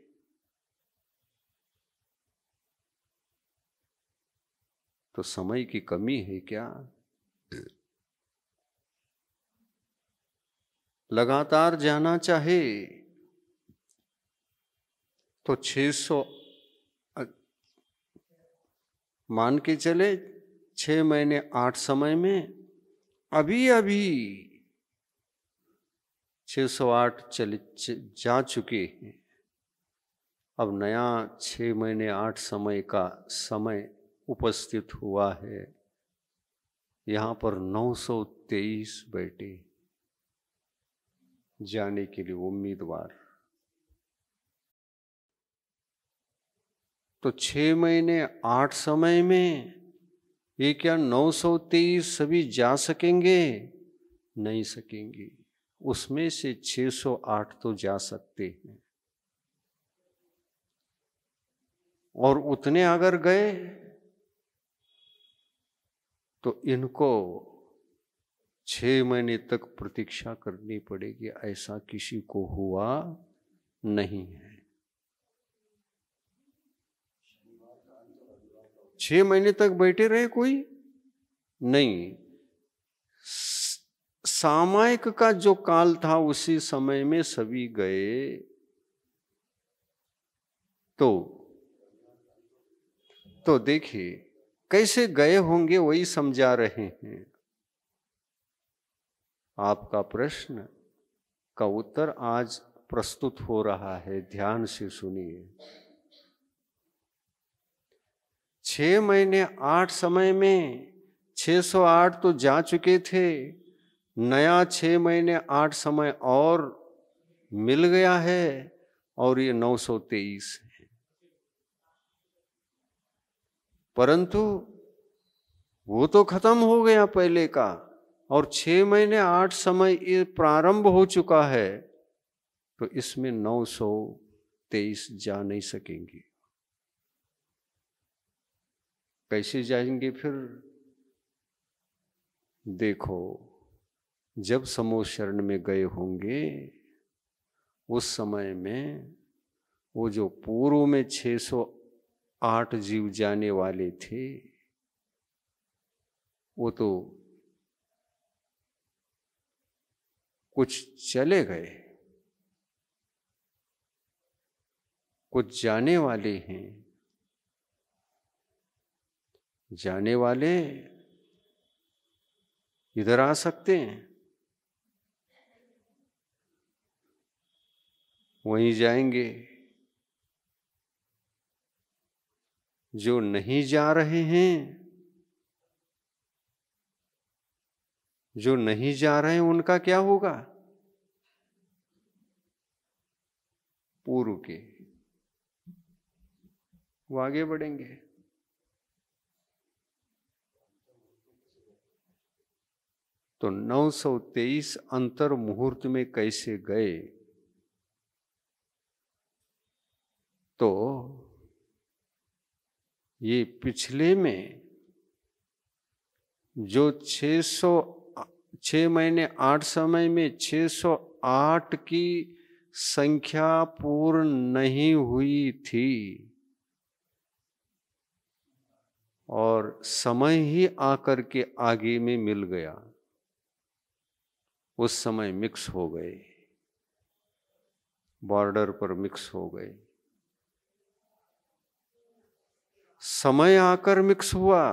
तो समय की कमी है क्या? लगातार जाना चाहे तो 600 मान के चले, 6 महीने 8 समय में अभी 608 चले जा चुके हैं। अब नया 6 महीने 8 समय का समय उपस्थित हुआ है। यहाँ पर 923 बैठे जाने के लिए उम्मीदवार। तो 6 महीने 8 समय में ये क्या 923 सभी जा सकेंगे? नहीं सकेंगे। उसमें से 608 तो जा सकते हैं। और उतने अगर गए तो इनको 6 महीने तक प्रतीक्षा करनी पड़ेगी। ऐसा किसी को हुआ नहीं है। 6 महीने तक बैठे रहे कोई नहीं। सामयिक का जो काल था उसी समय में सभी गए। तो देखिए कैसे गए होंगे वही समझा रहे हैं। आपका प्रश्न का उत्तर आज प्रस्तुत हो रहा है, ध्यान से सुनिए। 6 महीने 8 समय में 608 तो जा चुके थे, नया 6 महीने 8 समय और मिल गया है और ये 923 है। परंतु वो तो खत्म हो गया पहले का और 6 महीने 8 समय ये प्रारंभ हो चुका है, तो इसमें 923 जा नहीं सकेंगे। कैसे जाएंगे फिर? देखो, जब समूह शरण में गए होंगे उस समय में वो जो पूर्व में 608 जीव जाने वाले थे वो तो कुछ चले गए, कुछ जाने वाले हैं। जाने वाले इधर आ सकते हैं, वहीं जाएंगे। जो नहीं जा रहे हैं, जो नहीं जा रहे हैं, उनका क्या होगा? पूर्व के वो आगे बढ़ेंगे। तो 923 अंतर मुहूर्त में कैसे गए? तो ये पिछले में जो 6 महीने 8 समय में 608 की संख्या पूर्ण नहीं हुई थी, और समय ही आकर के आगे में मिल गया, उस समय मिक्स हो गए, बॉर्डर पर मिक्स हो गए। समय आकर मिक्स हुआ।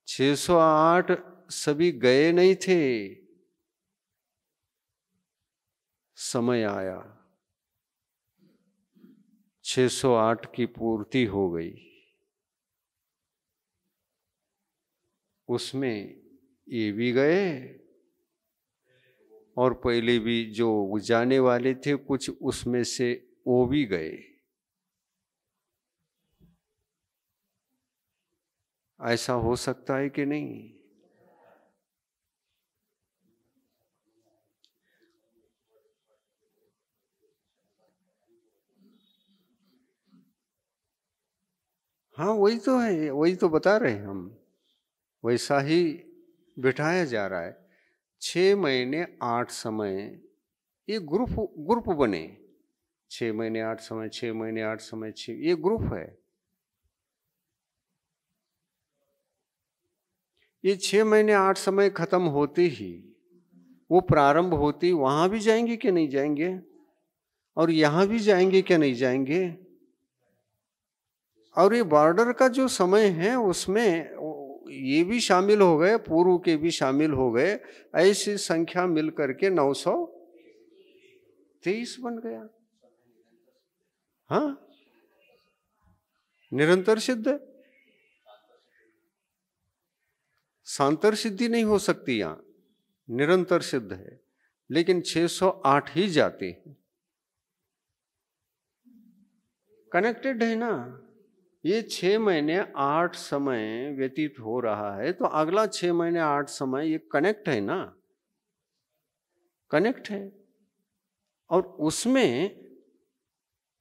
608 सभी गए नहीं थे, समय आया, 608 की पूर्ति हो गई। उसमें ये भी गए, और पहले भी जो जाने वाले थे कुछ, उसमें से वो भी गए। ऐसा हो सकता है कि नहीं? हाँ, वही तो है, वही तो बता रहे हैं हम। वैसा ही बिठाया जा रहा है। 6 महीने 8 समय, ये ग्रुप बने। 6 महीने 8 समय, 6 महीने 8 समय, ये ग्रुप है। ये 6 महीने 8 समय खत्म होते ही वो प्रारंभ होती, वहां भी जाएंगे कि नहीं जाएंगे? और यहां भी जाएंगे क्या नहीं जाएंगे? और ये बॉर्डर का जो समय है उसमें ये भी शामिल हो गए, पूर्व के भी शामिल हो गए। ऐसी संख्या मिल करके 923 बन गया। हाँ, निरंतर सिद्ध। सांतर सिद्धि नहीं हो सकती, यहां निरंतर सिद्ध है, लेकिन 608 ही जाते हैं। कनेक्टेड है ना। ये 6 महीने 8 समय व्यतीत हो रहा है, तो अगला 6 महीने 8 समय ये कनेक्ट है ना, कनेक्ट है। और उसमें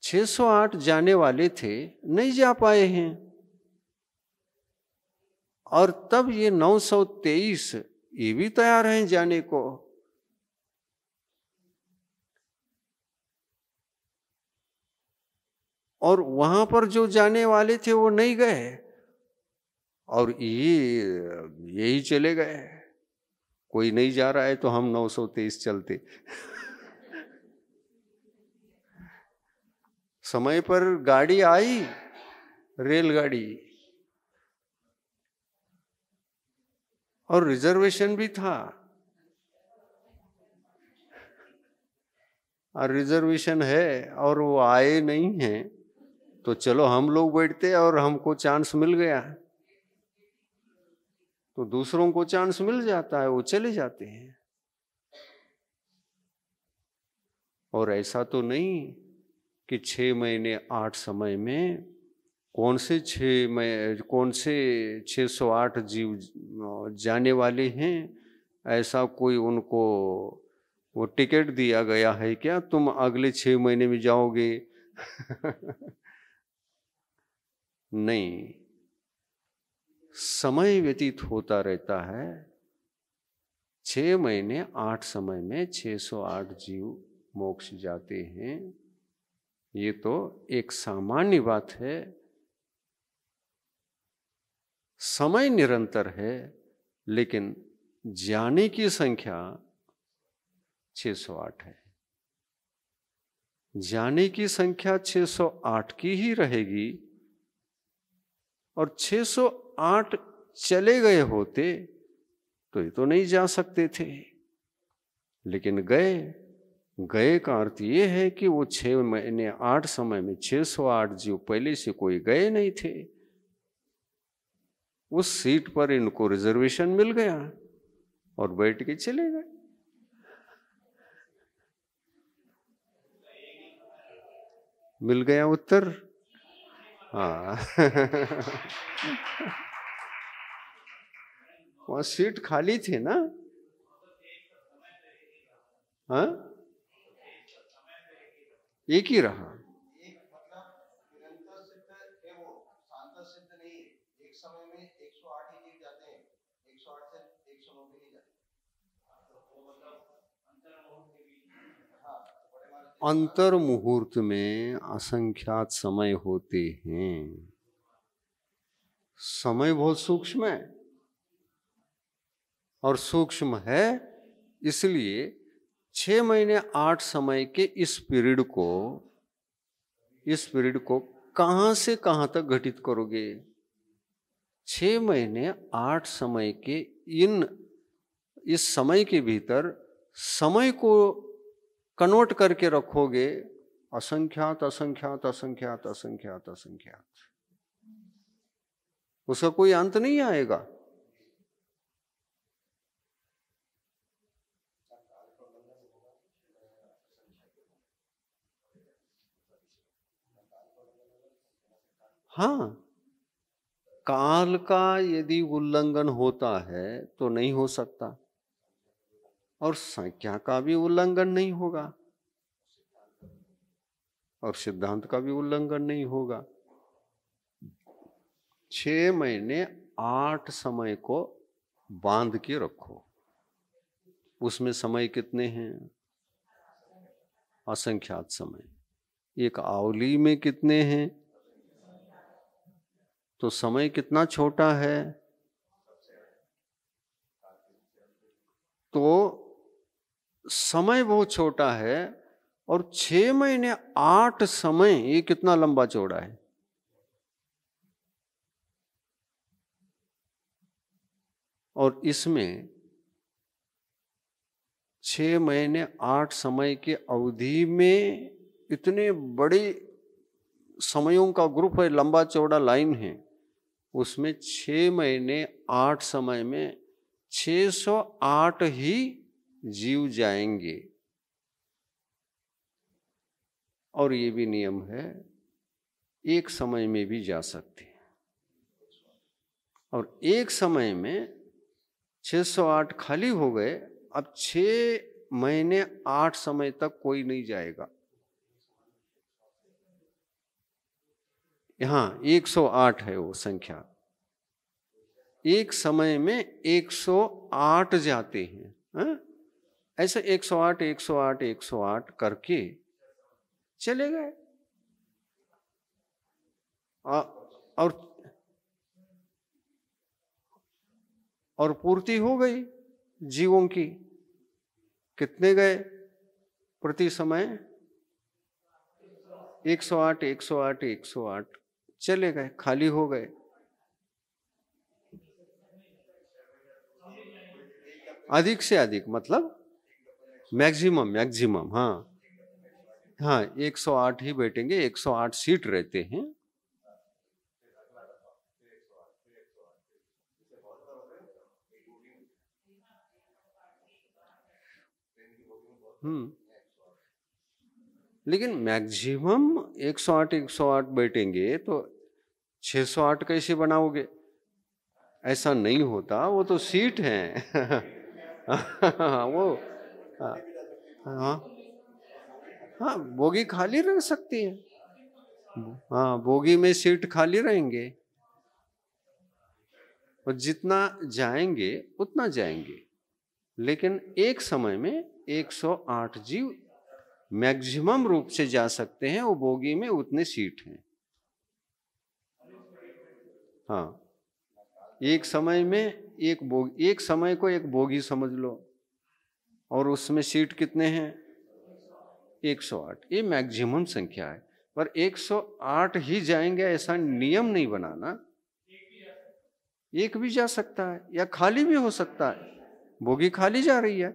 608 जाने वाले थे, नहीं जा पाए हैं, और तब ये 923 ये भी तैयार हैं जाने को। और वहां पर जो जाने वाले थे वो नहीं गए, और ये यही चले गए। कोई नहीं जा रहा है तो हम 923 चलते। समय पर गाड़ी आई, रेलगाड़ी, और रिजर्वेशन भी था। और रिजर्वेशन है और वो आए नहीं हैं, तो चलो हम लोग बैठते और हमको चांस मिल गया, तो दूसरों को चांस मिल जाता है, वो चले जाते हैं। और ऐसा तो नहीं कि 6 महीने 8 समय में कौन से 608 जीव जाने वाले हैं, ऐसा कोई उनको वो टिकट दिया गया है क्या, तुम अगले 6 महीने में जाओगे? नहीं, समय व्यतीत होता रहता है। 6 महीने 8 समय में 608 जीव मोक्ष जाते हैं। ये तो एक सामान्य बात है। समय निरंतर है, लेकिन जाने की संख्या 608 है। जाने की संख्या 608 की ही रहेगी, और 608 चले गए होते तो ये तो नहीं जा सकते थे, लेकिन गए। गए का अर्थ ये है कि वो 6 महीने 8 समय में 608 जीव पहले से कोई गए नहीं थे, उस सीट पर इनको रिजर्वेशन मिल गया और बैठ के चले गए। मिल गया उत्तर? हाँ। वहां सीट खाली थे ना? हाँ, एक ही रहा। अंतर मुहूर्त में असंख्यात समय होते हैं। समय बहुत सूक्ष्म है, और सूक्ष्म है इसलिए 6 महीने 8 समय के इस पीरियड को कहां से कहां तक घटित करोगे? 6 महीने 8 समय के इस समय के भीतर समय को कन्वर्ट करके रखोगे असंख्यात असंख्यात असंख्यात असंख्यात असंख्यात, उसका कोई अंत नहीं आएगा। हाँ, काल का यदि उल्लंघन होता है तो नहीं हो सकता, और संख्या का भी उल्लंघन नहीं होगा, और सिद्धांत का भी उल्लंघन नहीं होगा। 6 महीने 8 समय को बांध के रखो, उसमें समय कितने हैं? असंख्यात समय। एक आवली में कितने हैं? तो समय कितना छोटा है? तो समय बहुत छोटा है, और 6 महीने 8 समय ये कितना लंबा चौड़ा है? और इसमें 6 महीने 8 समय के अवधि में इतने बड़े समयों का ग्रुप है, लंबा चौड़ा लाइन है, उसमें 6 महीने 8 समय में 608 ही जीव जाएंगे। और ये भी नियम है, एक समय में भी जा सकते हैं, और एक समय में 608 खाली हो गए, अब 6 महीने 8 समय तक कोई नहीं जाएगा। यहां 108 है वो संख्या, एक समय में 108 जाते हैं। हाँ? ऐसे 108 108 108 करके चले गए, और पूर्ति हो गई जीवों की। कितने गए प्रति समय? 108 108 108 चले गए, खाली हो गए। अधिक से अधिक मतलब मैक्सिमम। हाँ 108 ही बैठेंगे, 108 सीट रहते हैं। लेकिन मैक्सिमम 108 बैठेंगे तो 608 कैसे बनाओगे? ऐसा नहीं होता, वो तो सीट है। वो हाँ हाँ, बोगी खाली रह सकती है। हाँ, बोगी में सीट खाली रहेंगे, और जितना जाएंगे उतना जाएंगे, लेकिन एक समय में 108 जीव मैक्सिमम रूप से जा सकते हैं, वो बोगी में उतने सीट हैं। हाँ, एक समय में एक समय को एक बोगी समझ लो, और उसमें सीट कितने हैं? 108। ये मैक्सिमम संख्या है, पर 108 ही जाएंगे ऐसा नियम नहीं बनाना। एक भी जा सकता है या खाली भी हो सकता है, बोगी खाली जा रही है।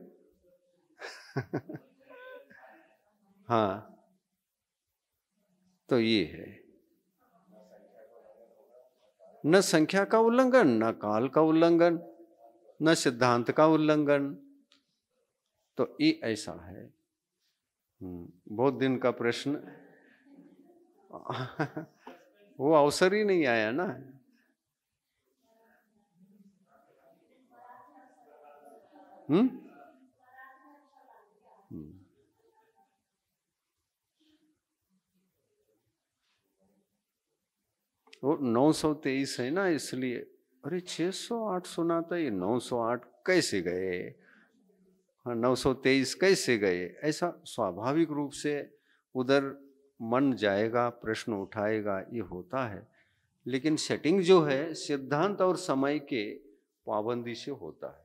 हाँ, तो ये है, न संख्या का उल्लंघन, न काल का उल्लंघन, न सिद्धांत का उल्लंघन। तो ये ऐसा है। बहुत दिन का प्रश्न। वो अवसर ही नहीं आया ना। वो 923 है ना, इसलिए। अरे 608 सुना था, ये 908 कैसे गए? हाँ, 923 कैसे गए? ऐसा स्वाभाविक रूप से उधर मन जाएगा, प्रश्न उठाएगा, ये होता है। लेकिन सेटिंग जो है सिद्धांत और समय के पाबंदी से होता है।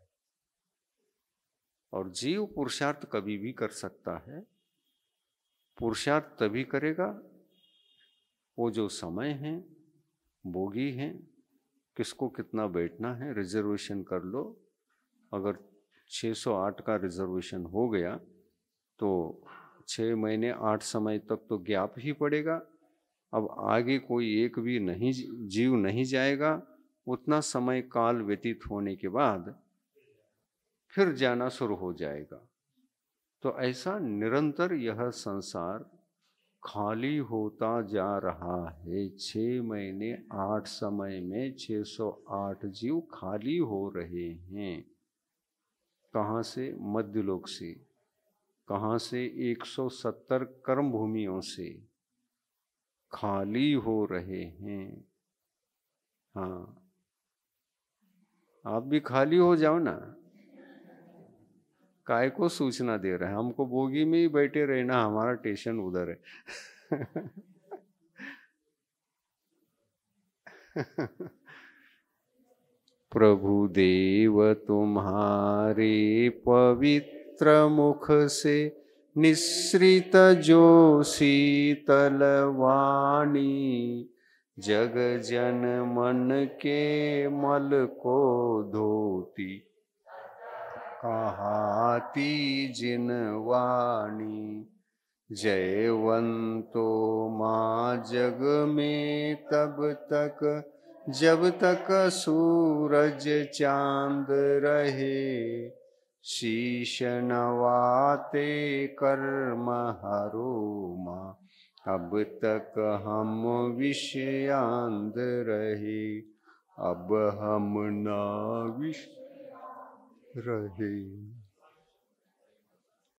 और जीव पुरुषार्थ कभी भी कर सकता है। पुरुषार्थ तभी करेगा वो जो समय है, बोगी है, किसको कितना बैठना है, रिजर्वेशन कर लो। अगर 608 का रिजर्वेशन हो गया तो 6 महीने 8 समय तक तो गैप ही पड़ेगा। अब आगे कोई एक भी नहीं जीव नहीं जाएगा। उतना समय काल व्यतीत होने के बाद फिर जाना शुरू हो जाएगा। तो ऐसा निरंतर यह संसार खाली होता जा रहा है। 6 महीने 8 समय में 608 जीव खाली हो रहे हैं। कहाँ से? मध्यलोक से। कहाँ से? 170 कर्म भूमियों से खाली हो रहे हैं। हाँ, आप भी खाली हो जाओ ना। काय को सूचना दे रहे हैं? हमको बोगी में ही बैठे रहना, हमारा स्टेशन उधर है। प्रभु देव तुम्हारे पवित्र मुख से निसृत जो शीतल वाणी, जग जन मन के मल को धोती कहाती जिन वाणी। जयवंतो माँ जग में तब तक जब तक सूरज चांद रहे, शीश नवाते कर्म हरो माँ, अब तक हम विषयांध रहे, अब हम ना विष रहे।